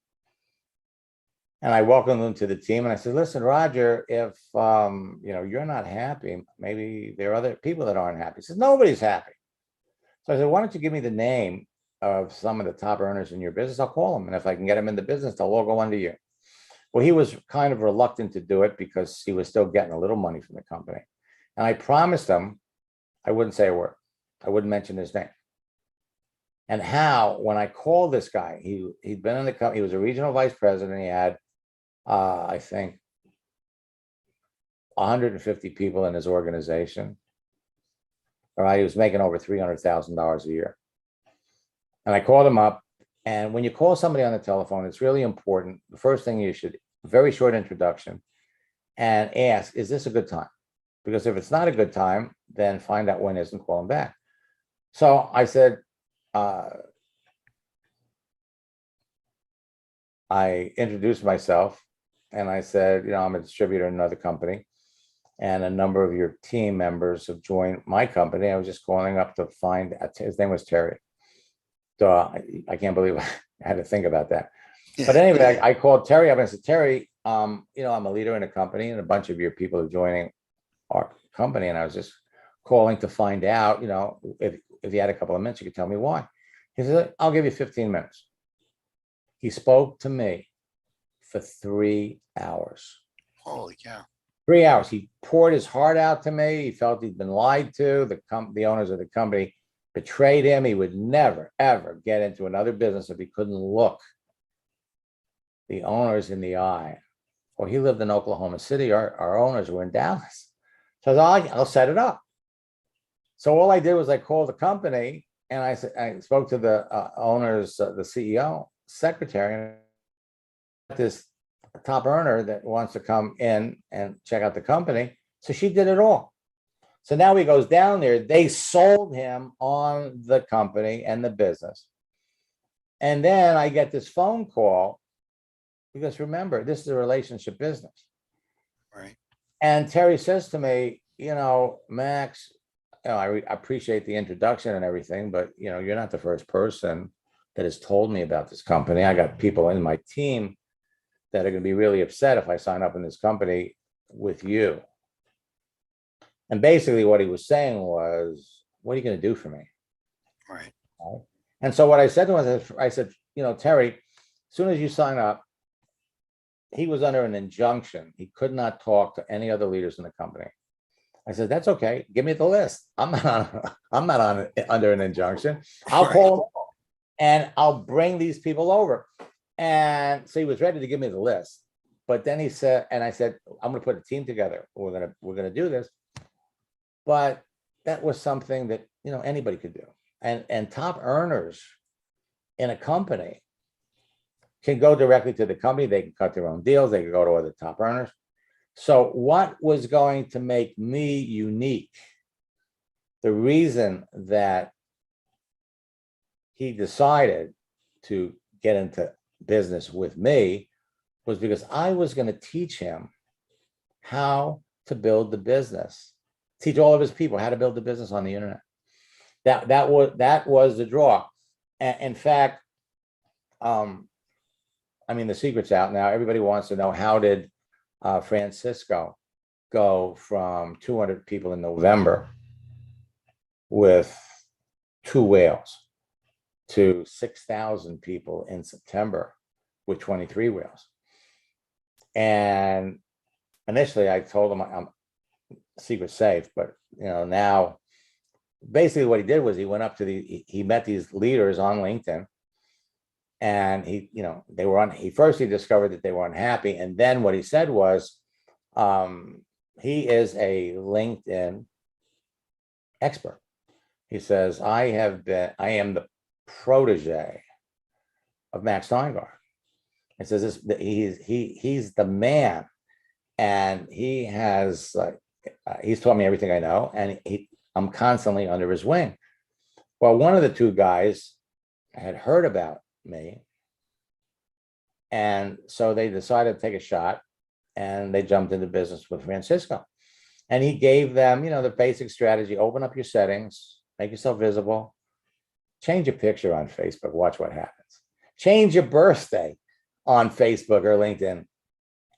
And I welcomed him to the team and I said, listen, Roger, if you know, you're not happy, maybe there are other people that aren't happy. He says, nobody's happy. So I said, why don't you give me the name of some of the top earners in your business? I'll call them. And if I can get them in the business, they'll all go under you. Well, he was kind of reluctant to do it because he was still getting a little money from the company. And I promised him I wouldn't say a word. I wouldn't mention his name. And how, when I called this guy, he'd been in the company, he was a regional vice president. He had, I think, 150 people in his organization. All right, he was making over $300,000 a year. And I called him up. And when you call somebody on the telephone, it's really important. The first thing you should, very short introduction, and ask, is this a good time? Because if it's not a good time, then find out when it is and call him back. So I said, I introduced myself and I said, you know, I'm a distributor in another company and a number of your team members have joined my company. I was just calling up to find, his name was Terry. So I can't believe I had to think about that. Yeah. But anyway, I called Terry up and I said, Terry, you know, I'm a leader in a company and a bunch of your people are joining our company. And I was just calling to find out, you know, if you had a couple of minutes, you could tell me why. He said, I'll give you 15 minutes. He spoke to me for 3 hours.
Holy cow.
3 hours. He poured his heart out to me. He felt he'd been lied to. The owners of the company betrayed him. He would never, ever get into another business if he couldn't look the owners in the eye. Well, he lived in Oklahoma City. Our owners were in Dallas. So I'll set it up. So all I did was I called the company and I spoke to the owners, the CEO, secretary, and this top earner that wants to come in and check out the company. So she did it all. So now he goes down there. They sold him on the company and the business. And then I get this phone call because remember, this is a relationship business.
Right.
And Terry says to me, you know, Max, you know, I appreciate the introduction and everything, but you know, you're not the first person that has told me about this company. I got people in my team that are going to be really upset if I sign up in this company with you. And basically what he was saying was, what are you going to do for me?
Right.
And so what I said to him, I said, Terry, as soon as you sign up, he was under an injunction. He could not talk to any other leaders in the company. I said, that's okay. Give me the list. I'm not under an injunction. I'll call them and I'll bring these people over. And so he was ready to give me the list. But then he said, and I said, I'm going to put a team together. We're going to do this. But that was something that, anybody could do. And top earners in a company can go directly to the company. They can cut their own deals. They can go to other top earners. So what was going to make me unique? The reason that he decided to get into business with me was because I was going to teach him how to build the business, teach all of his people how to build the business on the internet. That was the draw. And in fact, the secret's out now. Everybody wants to know, how did Francisco go from 200 people in November with 2 whales to 6,000 people in September with 23 whales? And initially I told him I'm secret safe, but now basically what he did was he went up to he met these leaders on LinkedIn, and he discovered that they were unhappy. And then what he said was, he is a LinkedIn expert. He says, I am the protege of Max Steingart. It says he's the man, and he has he's taught me everything I know, and I'm constantly under his wing. Well, one of the 2 guys had heard about me, and so they decided to take a shot, and they jumped into business with Francisco. And he gave them, the basic strategy: open up your settings, make yourself visible, change your picture on Facebook, watch what happens. Change your birthday on Facebook or LinkedIn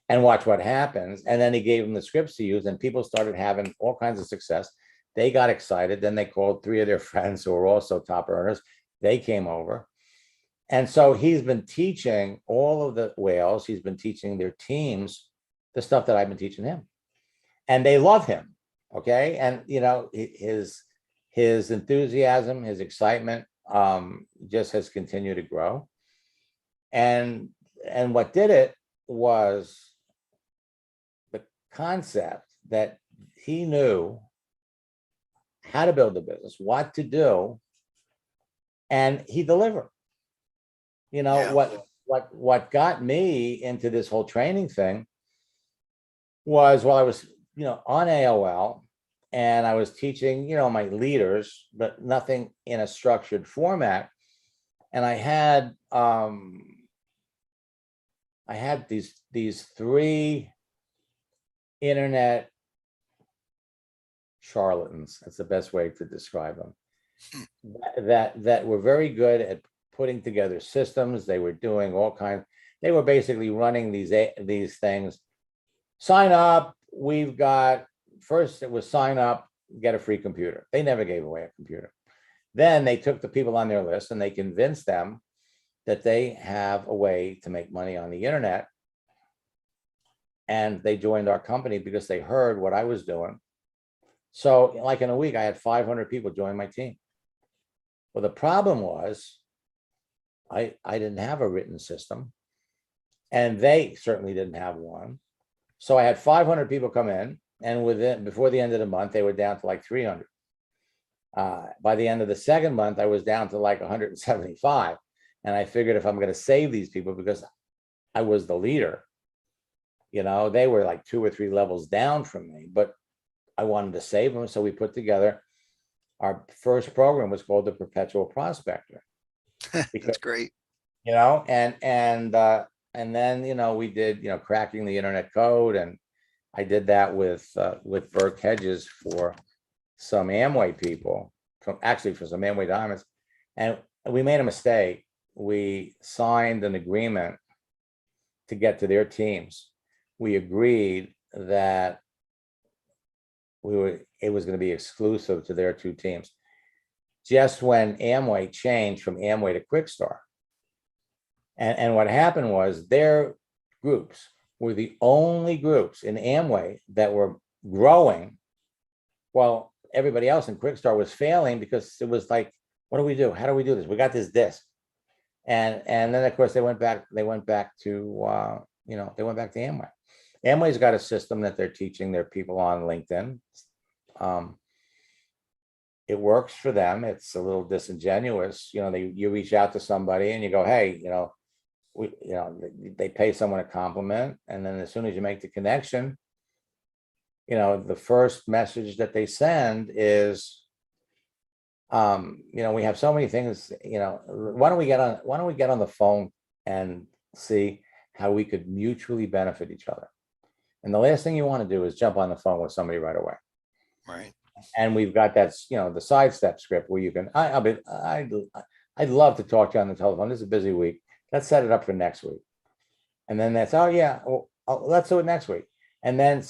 and watch what happens. And then he gave them the scripts to use, and people started having all kinds of success. They got excited. Then they called 3 of their friends who were also top earners. They came over. And so he's been teaching all of the whales. He's been teaching their teams the stuff that I've been teaching him. And they love him. Okay. And, his enthusiasm, his excitement just has continued to grow. And what did it was the concept that he knew how to build the business, what to do, and he delivered. What got me into this whole training thing was, while I was, on AOL, and I was teaching, my leaders, but nothing in a structured format. And I had these 3 internet charlatans. That's the best way to describe them. That were very good at putting together systems. They were doing all kinds. They were basically running these things. Sign up. We've got, first it was sign up, get a free computer. They never gave away a computer. Then they took the people on their list and they convinced them that they have a way to make money on the internet. And they joined our company because they heard what I was doing. So like in a week, I had 500 people join my team. Well, the problem was I didn't have a written system, and they certainly didn't have one. So I had 500 people come in, and before the end of the month, they were down to like 300. By the end of the second month, I was down to like 175. And I figured, if I'm going to save these people, because I was the leader, they were like 2 or 3 levels down from me, but I wanted to save them. So we put together, our first program was called the Perpetual Prospector.
That's great.
And then, we did, cracking the internet code. And I did that with Burke Hedges for some Amway people, for some Amway Diamonds. And we made a mistake. We signed an agreement to get to their teams. We agreed that it was going to be exclusive to their 2 teams. Just when Amway changed from Amway to Quickstar, And what happened was their groups were the only groups in Amway that were growing while everybody else in Quickstar was failing, because it was like, what do we do? How do we do this? We got this disc. And then of course they went back to they went back to Amway. Amway's got a system that they're teaching their people on LinkedIn. It works for them. It's a little disingenuous. You reach out to somebody and you go, hey, they pay someone a compliment. And then as soon as you make the connection, the first message that they send is, we have so many things, why don't we get on the phone and see how we could mutually benefit each other? And the last thing you want to do is jump on the phone with somebody right away.
Right.
And we've got that, the sidestep script where you can, I'd love to talk to you on the telephone. This is a busy week. Let's set it up for next week. And then that's, oh yeah, well, let's do it next week. And then,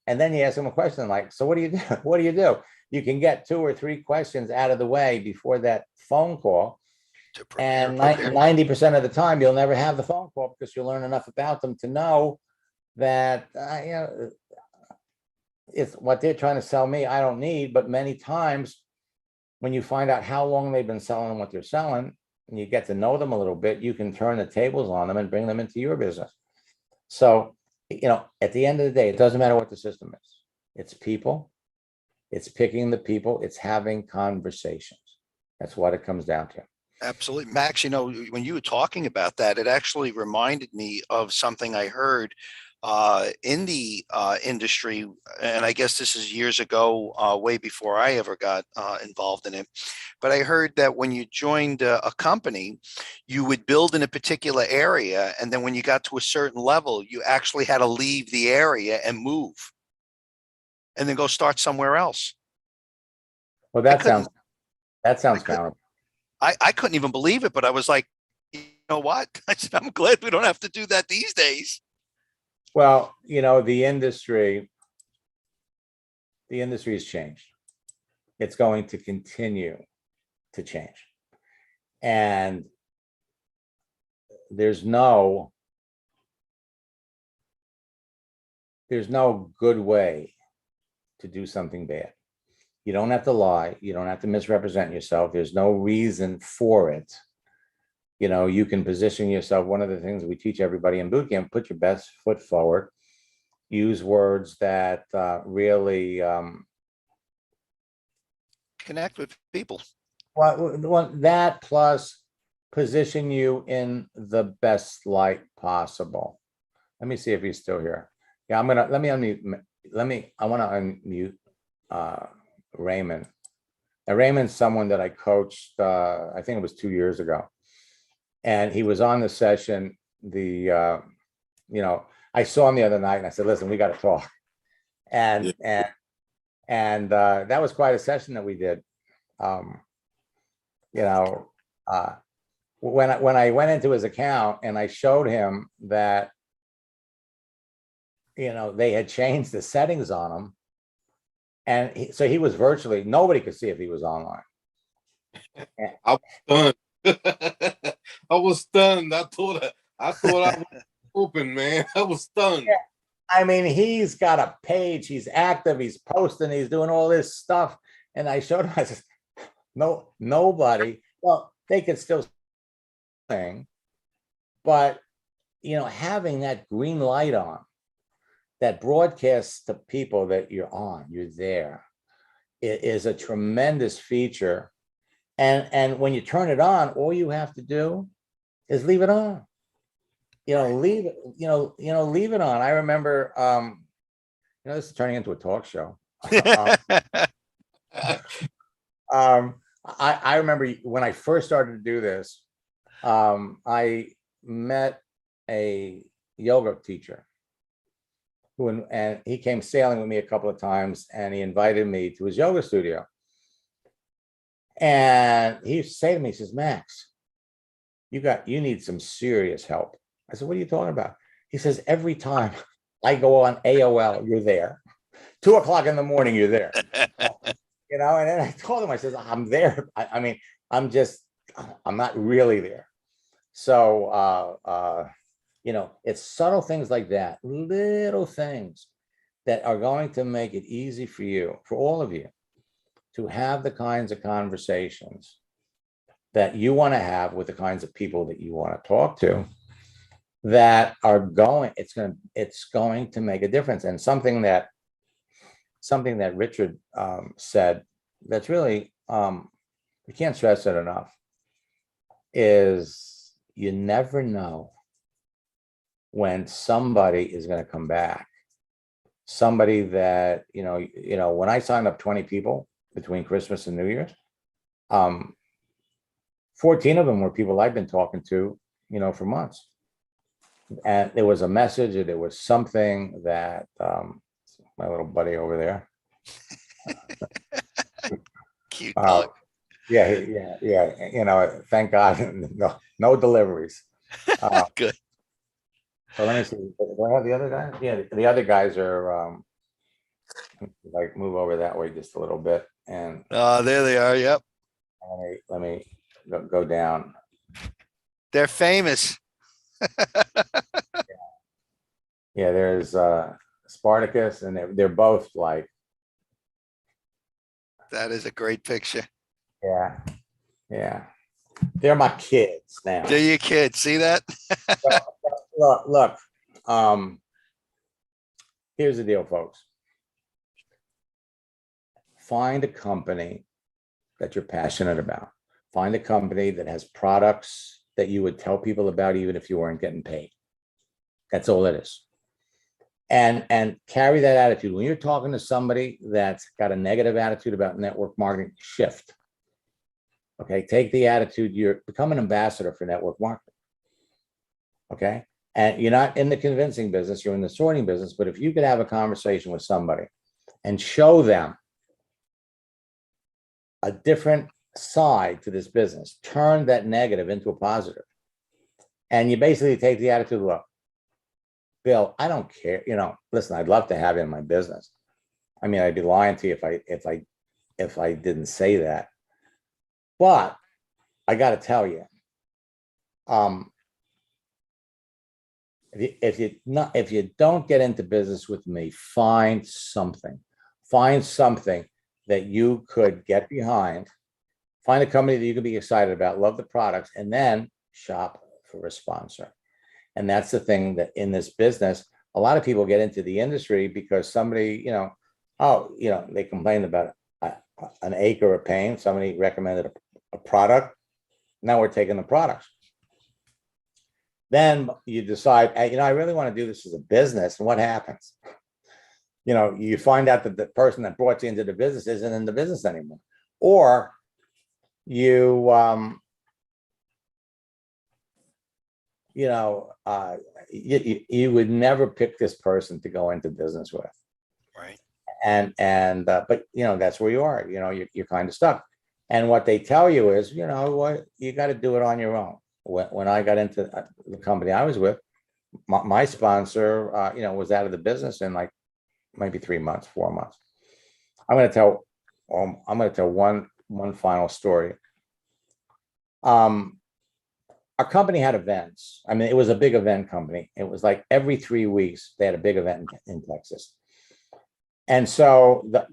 and then you ask them a question like, so what do you do? What do you do? You can get 2 or 3 questions out of the way before that phone call. And 90% of the time, you'll never have the phone call because you'll learn enough about them to know that, it's what they're trying to sell me, I don't need. But many times when you find out how long they've been selling what they're selling, and you get to know them a little bit, you can turn the tables on them and bring them into your business. So, at the end of the day, it doesn't matter what the system is. It's people, it's picking the people, it's having conversations. That's what it comes down to.
Absolutely. Max, when you were talking about that, it actually reminded me of something I heard in the industry. And I guess this is years ago, way before I ever got involved in it. But I heard that when you joined a company, you would build in a particular area. And then when you got to a certain level, you actually had to leave the area and move and then go start somewhere else.
Well, that sounds counterproductive.
I couldn't even believe it, but I was like, you know what? I said, I'm glad we don't have to do that these days.
Well, the industry has changed. It's going to continue to change. And there's no good way to do something bad. You don't have to lie. You don't have to misrepresent yourself. There's no reason for it. You can position yourself. One of the things we teach everybody in boot camp, put your best foot forward. Use words that really
connect with people.
Well, that plus position you in the best light possible. Let me see if he's still here. Yeah, let me unmute. I want to unmute Raymond. Now, Raymond's someone that I coached, I think it was 2 years ago. And he was on the session, I saw him the other night and I said, listen, we got to talk. And that was quite a session that we did. When I went into his account and I showed him that, they had changed the settings on him. And so he was virtually, nobody could see if he was online.
I was stunned. I was stunned. I thought I was open, man. I was stunned.
Yeah. I mean, he's got a page, he's active, he's posting, he's doing all this stuff. And I showed him, I said, nobody, well, they could still sing, but having that green light on that broadcasts to people that you're there, it is a tremendous feature. And when you turn it on, all you have to do is leave it on. Leave it on. I remember, this is turning into a talk show. I remember when I first started to do this, I met a yoga teacher and he came sailing with me a couple of times and he invited me to his yoga studio. And he used to say to me, he says, Max, you need some serious help. I said, what are you talking about? He says, every time I go on AOL, you're there. 2 o'clock in the morning, you're there. And then I told him, I says, I'm there. I'm not really there. So, it's subtle things like that, little things that are going to make it easy for you, for all of you, to have the kinds of conversations that you want to have with the kinds of people that you want to talk to, that are going, it's going to make a difference. And something that Richard said, that's really, we can't stress it enough, is you never know when somebody is going to come back. Somebody that, when I signed up 20 people between Christmas and New Year's, 14 of them were people I've been talking to, for months. And there was a message, or there was something that my little buddy over there.
Cute dog.
Yeah. Thank God, no deliveries.
Good.
So let me see. Do I have the other guys? Yeah, the other guys are like, move over that way just a little bit, and
There they are. Yep.
let me go down.
They're famous.
Yeah, there's Spartacus, and they're both like,
That is a great picture.
yeah. They're my kids now.
They're your kids. See that?
Look. Here's the deal, folks. Find a company that you're passionate about. Find a company that has products that you would tell people about, even if you weren't getting paid. That's all it is. And carry that attitude. When you're talking to somebody that's got a negative attitude about network marketing, shift. Okay, take the attitude, become an ambassador for network marketing. Okay, and you're not in the convincing business, you're in the sorting business. But if you could have a conversation with somebody and show them a different side to this business, turn that negative into a positive, and you basically take the attitude, look, Bill, I don't care. Listen, I'd love to have you in my business. I mean, I'd be lying to you if I didn't say that. But I got to tell you, if you don't get into business with me, find something that you could get behind. Find a company that you could be excited about, love the products, and then shop for a sponsor. And that's the thing, that in this business, a lot of people get into the industry because somebody, they complained about an acre of pain. Somebody recommended a product. Now we're taking the products. Then you decide, hey, I really want to do this as a business. And what happens? You find out that the person that brought you into the business isn't in the business anymore. Or you would never pick this person to go into business with.
Right.
But that's where you are. You're kind of stuck. And what they tell you is, what, you got to do it on your own. When I got into the company I was with, my sponsor, was out of the business in like maybe 3 months, 4 months. I'm going to tell one final story. Our company had events. I mean, it was a big event company. It was like every 3 weeks they had a big event in Texas. And so the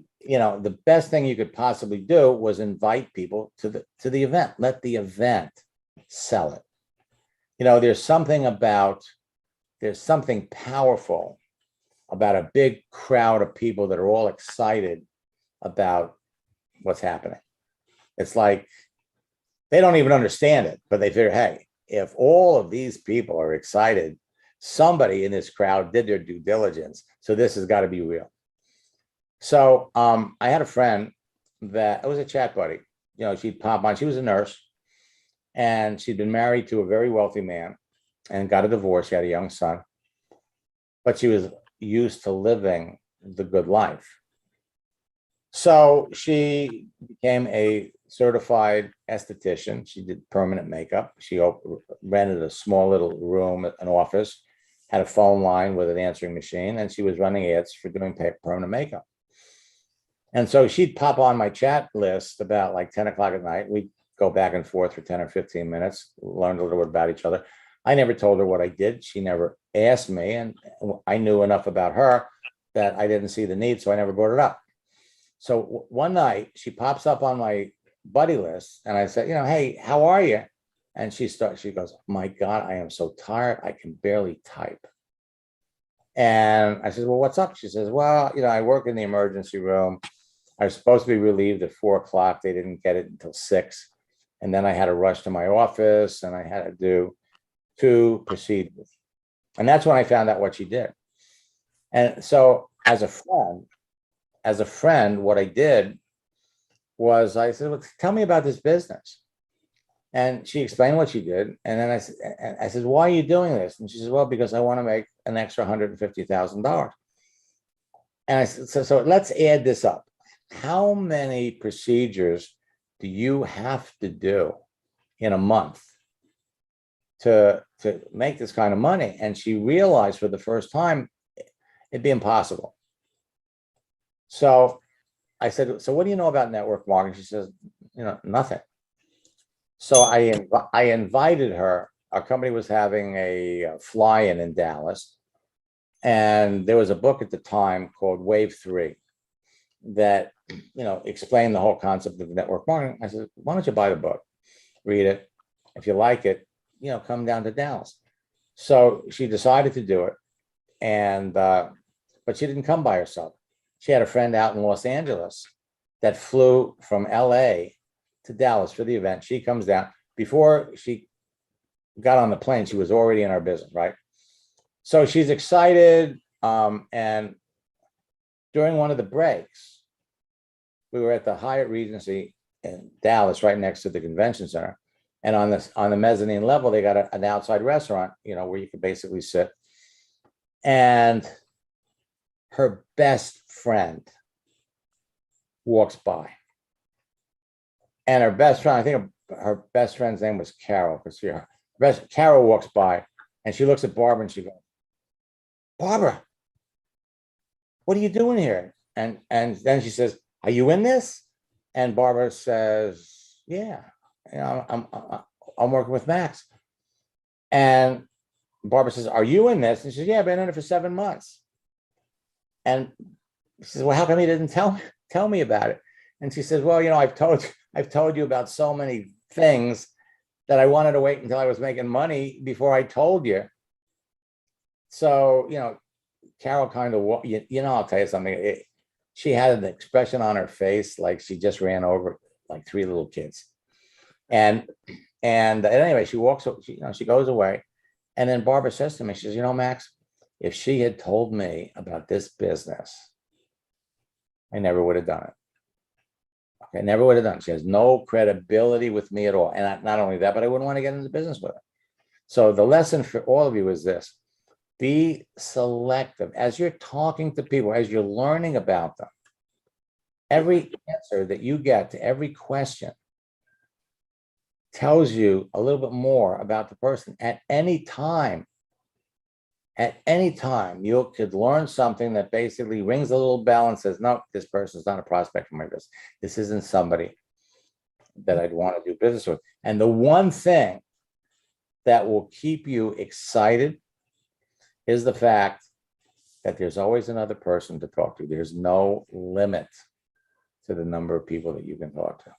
best thing you could possibly do was invite people to the event. Let the event sell it. There's something powerful about a big crowd of people that are all excited about what's happening. It's like they don't even understand it, but they figure, hey, if all of these people are excited, somebody in this crowd did their due diligence. So this has got to be real. So I had a friend that was a chat buddy. She'd pop on. She was a nurse, and she'd been married to a very wealthy man and got a divorce. She had a young son, but she was used to living the good life. So she became a certified esthetician. She did permanent makeup. She rented a small little room, an office, had a phone line with an answering machine, and she was running ads for doing permanent makeup. And so she'd pop on my chat list about like 10 o'clock at night. We'd go back and forth for 10 or 15 minutes, learned a little bit about each other. I never told her what I did. She never asked me, and I knew enough about her that I didn't see the need, so I never brought it up. So one night she pops up on my buddy list, and I said, hey, how are you? And she goes, my God, I am so tired. I can barely type. And I said, well, what's up? She says, well, I work in the emergency room. I was supposed to be relieved at 4 o'clock. They didn't get it until 6. And then I had to rush to my office and I had to do 2 procedures. And that's when I found out what she did. And so as a friend, what I did was I said, well, tell me about this business. And she explained what she did. And then I said, why are you doing this? And she said, well, because I want to make an extra $150,000. And I said, so let's add this up. How many procedures do you have to do in a month to make this kind of money? And she realized for the first time, it'd be impossible. So I said, so what do you know about network marketing? She says, nothing. So I invited her. Our company was having a fly-in in Dallas. And there was a book at the time called Wave 3 that, explained the whole concept of network marketing. I said, why don't you buy the book, read it. If you like it, come down to Dallas. So she decided to do it. And, but she didn't come by herself. She had a friend out in Los Angeles that flew from LA to Dallas for the event. She comes down. Before she got on the plane, she was already in our business, right? So she's excited. And during one of the breaks, we were at the Hyatt Regency in Dallas, right next to the convention center. And on the mezzanine level, they got an outside restaurant, where you could basically sit. And her best friend walks by. And her best friend, I think her best friend's name was Carol, because Carol walks by and she looks at Barbara and she goes, Barbara, what are you doing here? And then she says, are you in this? And Barbara says, yeah, I'm working with Max. And Barbara says, are you in this? And she says, yeah, I've been in it for 7 months. And she says, well, how come you didn't tell me about it? And she says, well, I've told you about so many things that I wanted to wait until I was making money before I told you. So, Carol kind of, I'll tell you something. She had an expression on her face like she just ran over like 3 little kids. And anyway, she walks, she goes away. And then Barbara says to me, she says, Max, if she had told me about this business, I never would have done it. Okay, never would have done it. She has no credibility with me at all. And not only that, but I wouldn't want to get into business with her. So the lesson for all of you is this: be selective. As you're talking to people, as you're learning about them, every answer that you get to every question tells you a little bit more about the person. At any time, you could learn something that basically rings a little bell and says, no, this person's not a prospect for my business. This isn't somebody that I'd want to do business with. And the one thing that will keep you excited is the fact that there's always another person to talk to. There's no limit to the number of people that you can talk to.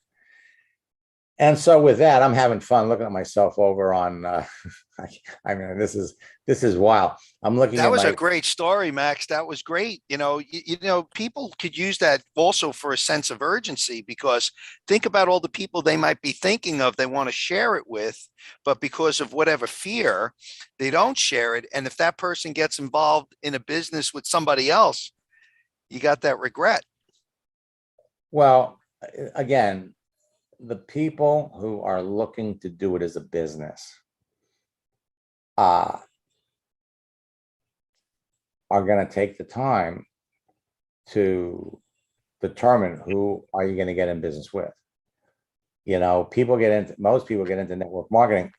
And so with that, I'm having fun looking at myself over on, I mean, this is wild. I'm looking at
That was a great story, Max. That was great. People could use that also for a sense of urgency, because think about all the people they might be thinking of, they want to share it with, but because of whatever fear, they don't share it. And if that person gets involved in a business with somebody else, you got that regret.
Well, again, the people who are looking to do it as a business are going to take the time to determine who are you going to get in business with. Most people get into network marketing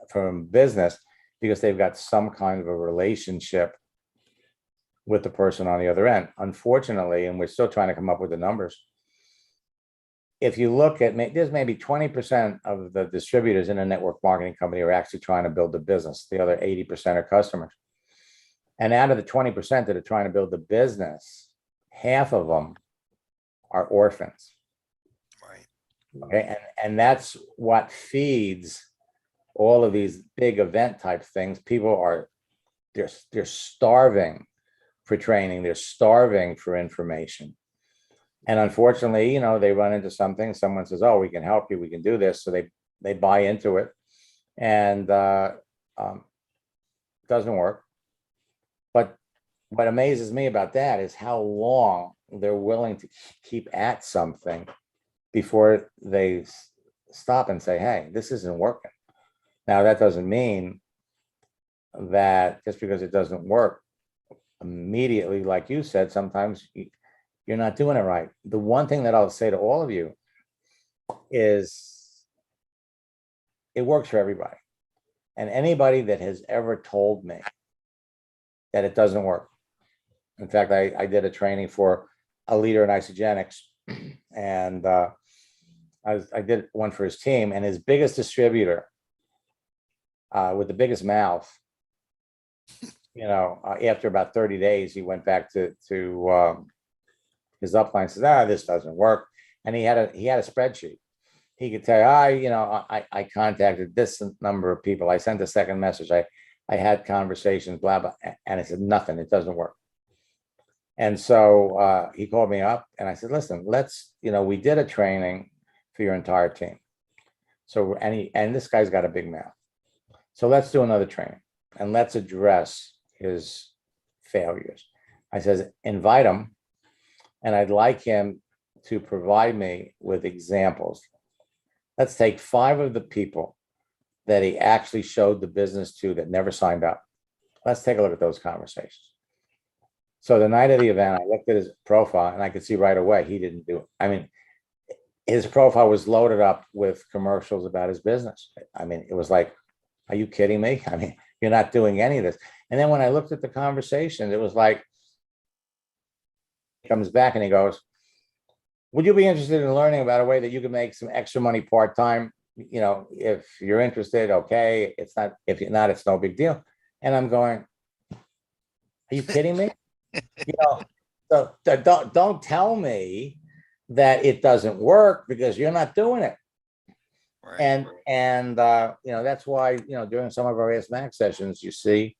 from business because they've got some kind of a relationship with the person on the other end. Unfortunately, and we're still trying to come up with the numbers, if you look at, there's maybe 20% of the distributors in a network marketing company are actually trying to build a business. The other 80% are customers. And out of the 20% that are trying to build the business, half of them are orphans.
Right.
Okay. And that's what feeds all of these big event type things. People are, they're starving for training. They're starving for information. And unfortunately, they run into something. Someone says, "Oh, we can help you. We can do this." So they buy into it, and doesn't work. But what amazes me about that is how long they're willing to keep at something before they stop and say, "Hey, this isn't working." Now, that doesn't mean that just because it doesn't work immediately, like you said, sometimes you're not doing it right. The one thing that I'll say to all of you is it works for everybody. And anybody that has ever told me that it doesn't work. In fact, I did a training for a leader in isogenics, and I did one for his team, and his biggest distributor with the biggest mouth, after about 30 days, he went back to his upline and says, "This doesn't work." And he had a spreadsheet. He could tell I contacted this number of people. I sent a second message. I had conversations, blah, blah. And it said, nothing, it doesn't work. And so he called me up and I said, "Listen, we did a training for your entire team. So, and this guy's got a big mouth. So let's do another training and let's address his failures." I says, "Invite him. And I'd like him to provide me with examples. Let's take 5 of the people that he actually showed the business to that never signed up. Let's take a look at those conversations." So the night of the event, I looked at his profile and I could see right away he didn't do it. I mean, his profile was loaded up with commercials about his business. I mean, it was like, are you kidding me? I mean, you're not doing any of this. And then when I looked at the conversation, it was like, he comes back and he goes, "Would you be interested in learning about a way that you can make some extra money part-time? If you're interested, okay. It's not, if you're not, it's no big deal." And I'm going, are you kidding me? So don't tell me that it doesn't work because you're not doing it. Right. And that's why, during some of our Ask Max sessions, you see,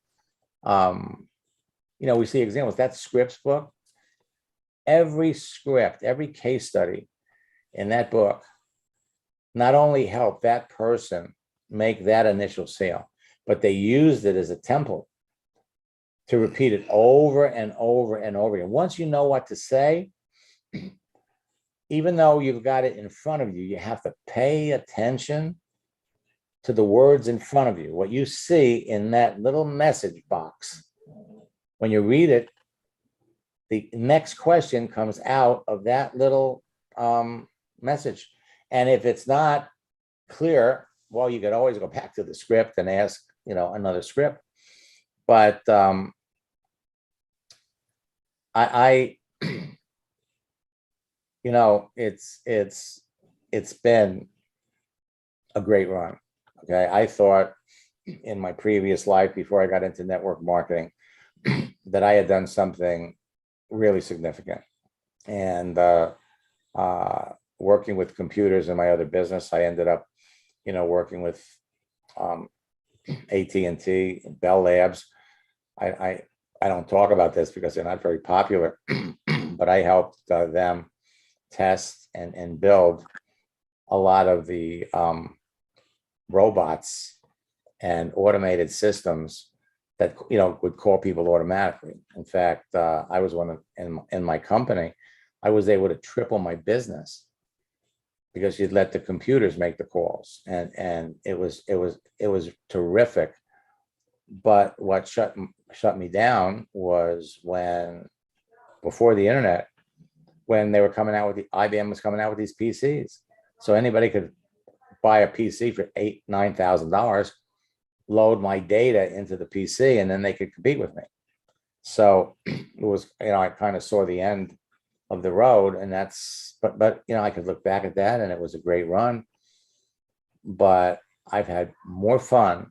we see examples. That scripts book, every script, every case study in that book not only helped that person make that initial sale, but they used it as a template to repeat it over and over and over again. Once you know what to say, even though you've got it in front of you, you have to pay attention to the words in front of you. What you see in that little message box, when you read it, the next question comes out of that little message. And if it's not clear, well, you could always go back to the script and ask, another script. But it's been a great run. Okay. I thought in my previous life, before I got into network marketing, that I had done something really significant. And working with computers in my other business, I ended up, working with AT&T, Bell Labs. I don't talk about this because they're not very popular, but I helped them test and build a lot of the robots and automated systems that would call people automatically. In fact, I was one of in my company, I was able to triple my business because you'd let the computers make the calls, and it was terrific. But what shut me down was before the internet, when they were coming out with IBM was coming out with these PCs, so anybody could buy a PC for $8,000-9,000, load my data into the PC, and then they could compete with me. So it was, I kind of saw the end of the road. And that's, but, you know, I could look back at that and it was a great run, but I've had more fun.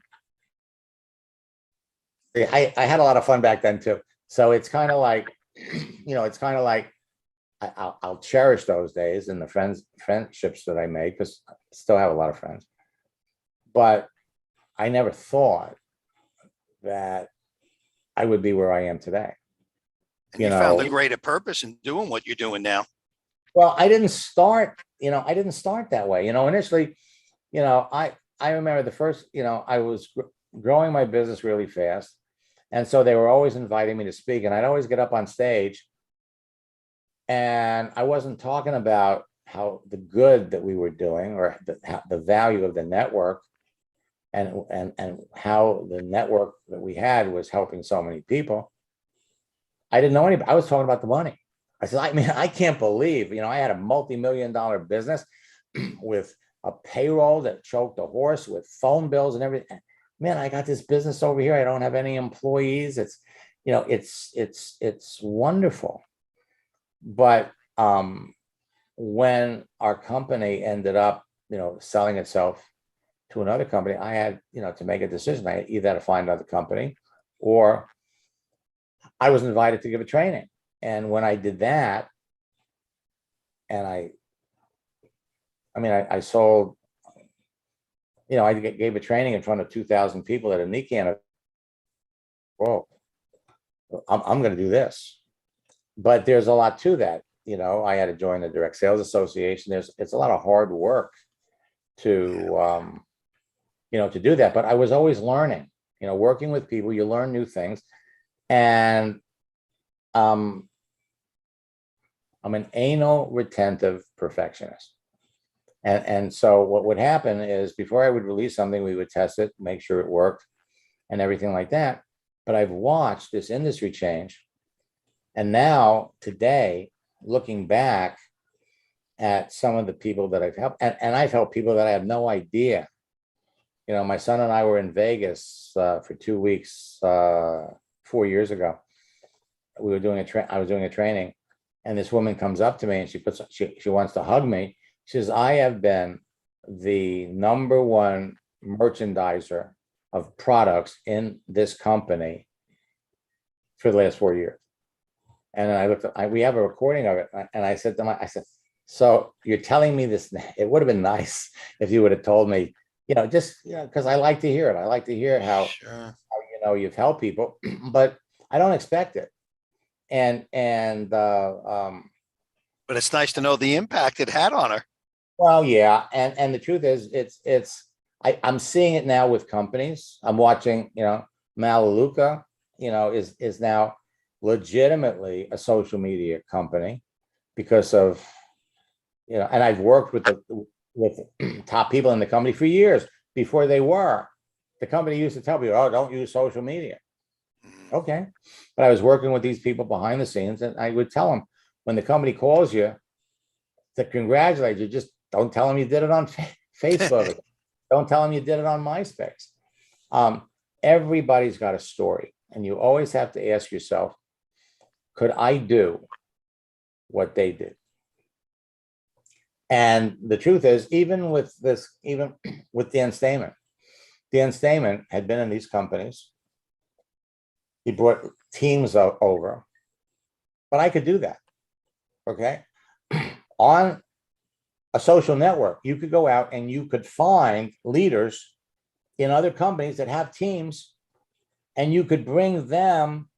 I had a lot of fun back then too. So it's kind of like, you know, it's kind of like, I'll cherish those days and the friendships that I made, because I still have a lot of friends. But I never thought that I would be where I am today.
And you found a greater purpose in doing what you're doing now.
Well, I didn't start, you know, I didn't start that way. You know, initially, you know, I remember the first, you know, I was growing my business really fast. And so they were always inviting me to speak, and I'd always get up on stage. And I wasn't talking about how the good that we were doing, or the value of the network, and how the network that we had was helping so many people. I didn't know anybody. I was talking about the money. I said, I mean, I can't believe, you know, I had a multi-million-dollar business with a payroll that choked a horse, with phone bills and everything. Man, I got this business over here. I don't have any employees. It's, you know, it's wonderful. But when our company ended up, you know, selling itself to another company, I had, you know, to make a decision. I either had to find another company, or I was invited to give a training. And when I did that, and I mean, I sold, you know, I gave a training in front of 2,000 people at a NECAN. Whoa, I'm going to do this. But there's a lot to that. You know, I had to join the Direct Sales Association. It's a lot of hard work to, you know, to do that. But I was always learning, you know, working with people, you learn new things. And I'm an anal retentive perfectionist. And so what would happen is, before I would release something, we would test it, make sure it worked and everything like that. But I've watched this industry change. And now today, looking back at some of the people that I've helped, and I've helped people that I have no idea. You know, my son and I were in Vegas for 2 weeks 4 years ago. We were doing I was doing a training, and this woman comes up to me and she wants to hug me. She says, I have been the #1 merchandiser of products in this company for the last 4 years. And then I looked at, we have a recording of it. And I said to I said, so you're telling me this? It would have been nice if you would have told me, you know, just, you know, because I like to hear it. I like to hear how,
Sure.
you know, you've helped people, but I don't expect it.
But it's nice to know the impact it had on her.
Well, yeah. And the truth is, I'm seeing it now with companies. I'm watching, you know, Malaluka, you know, is now legitimately a social media company because of, you know, and I've worked with top people in the company for years before they were. The company used to tell people, oh, don't use social media. Okay. But I was working with these people behind the scenes, and I would tell them, when the company calls you to congratulate you, just don't tell them you did it on Facebook. Don't tell them you did it on MySpace. Everybody's got a story, and you always have to ask yourself, could I do what they did? And the truth is, even with Dan Stamen had been in these companies. He brought teams over, but I could do that. Okay. On a social network, you could go out and you could find leaders in other companies that have teams, and you could bring them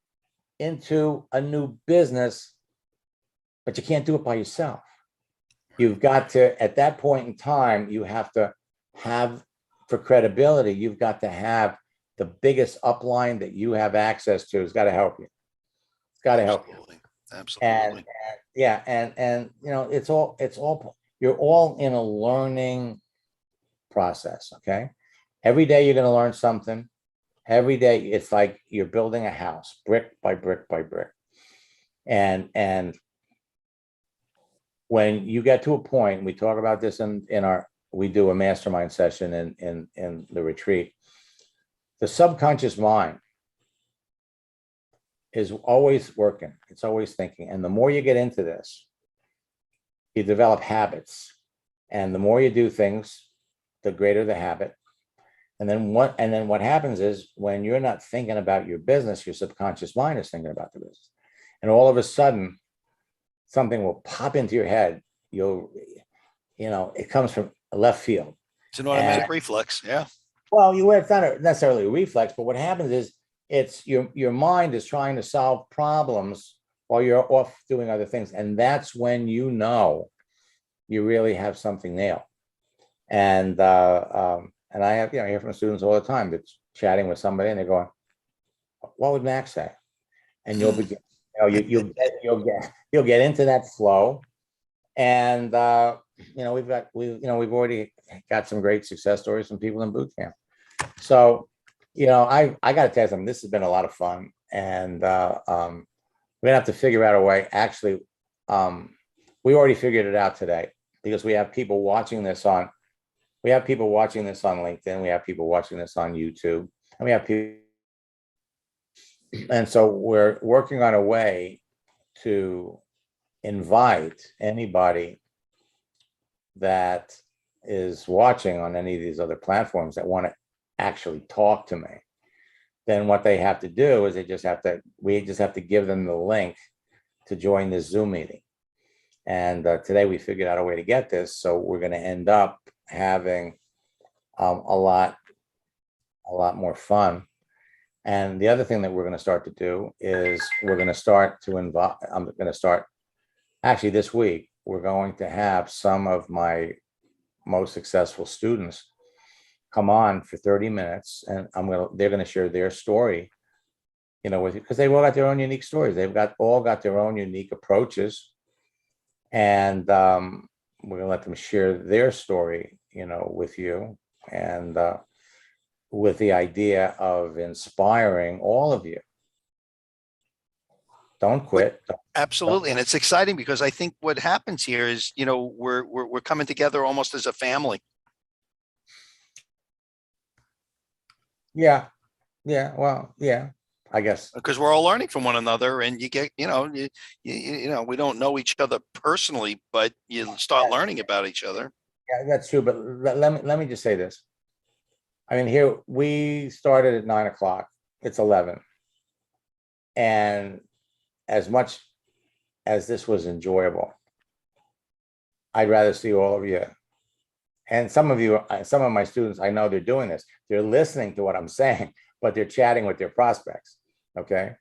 into a new business, but you can't do it by yourself. You've got to, at that point in time, you have to have, for credibility, you've got to have the biggest upline that you have access to. Has got to help you. It's got to help you.
Absolutely.
And you know, it's all you're all in a learning process. Okay. Every day you're going to learn something. Every day it's like you're building a house, brick by brick by brick. And when you get to a point, we talk about this we do a mastermind session in the retreat. The subconscious mind is always working. It's always thinking. And the more you get into this, you develop habits. And the more you do things, the greater the habit. And then what happens is when you're not thinking about your business, your subconscious mind is thinking about the business. And all of a sudden, something will pop into your head. It comes from left field.
It's an automatic reflex. Yeah.
Well, it's not necessarily a reflex, but what happens is it's your mind is trying to solve problems while you're off doing other things. And that's when you really have something nailed. And I have, I hear from students all the time that's chatting with somebody and they're going, what would Max say? And you'll begin, you'll get into that flow. And we've already got some great success stories from people in boot camp. So, I got to tell you something, this has been a lot of fun. And we're gonna have to figure out a way. Actually, we already figured it out today because we have people watching this on LinkedIn, we have people watching this on YouTube, and we have people. And so we're working on a way to invite anybody that is watching on any of these other platforms that want to actually talk to me. Then what they have to do is we just have to give them the link to join this Zoom meeting. And today we figured out a way to get this. So we're going to end up having a lot more fun. And the other thing that we're going to start to do is I'm going to start actually this week. We're going to have some of my most successful students come on for 30 minutes and they're going to share their story, with you, because they've all got their own unique stories. They've all got their own unique approaches. And we're going to let them share their story, with you, and with the idea of inspiring all of you. Don't quit.
Absolutely. And it's exciting because I think what happens here is, we're coming together almost as a family.
Yeah. Well, yeah, I guess.
Because we're all learning from one another, and you get, we don't know each other personally, but you start learning about each other.
Yeah, that's true. But let me just say this. I mean, here we started at 9 o'clock. It's 11. And as much as this was enjoyable, I'd rather see all of you. And some of my students, I know they're doing this. They're listening to what I'm saying, but they're chatting with their prospects. Okay.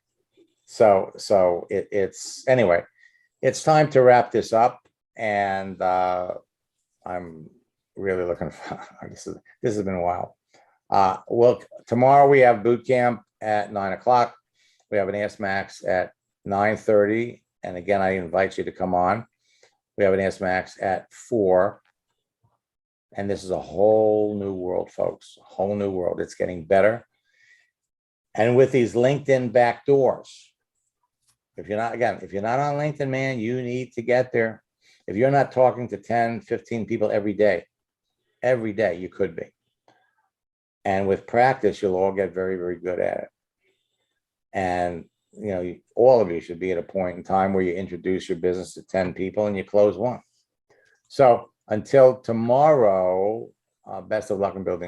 So anyway, it's time to wrap this up. And I'm really looking for, this has been a while. Well, tomorrow we have boot camp at 9 o'clock. We have an Ask Max at 9:30. And again, I invite you to come on. We have an Ask Max at 4. And this is a whole new world, folks, a whole new world. It's getting better. And with these LinkedIn backdoors, if you're not on LinkedIn, man, you need to get there. If you're not talking to 10, 15 people every day, you could be. And with practice, you'll all get very, very good at it. And, all of you should be at a point in time where you introduce your business to 10 people and you close one. So until tomorrow, best of luck in building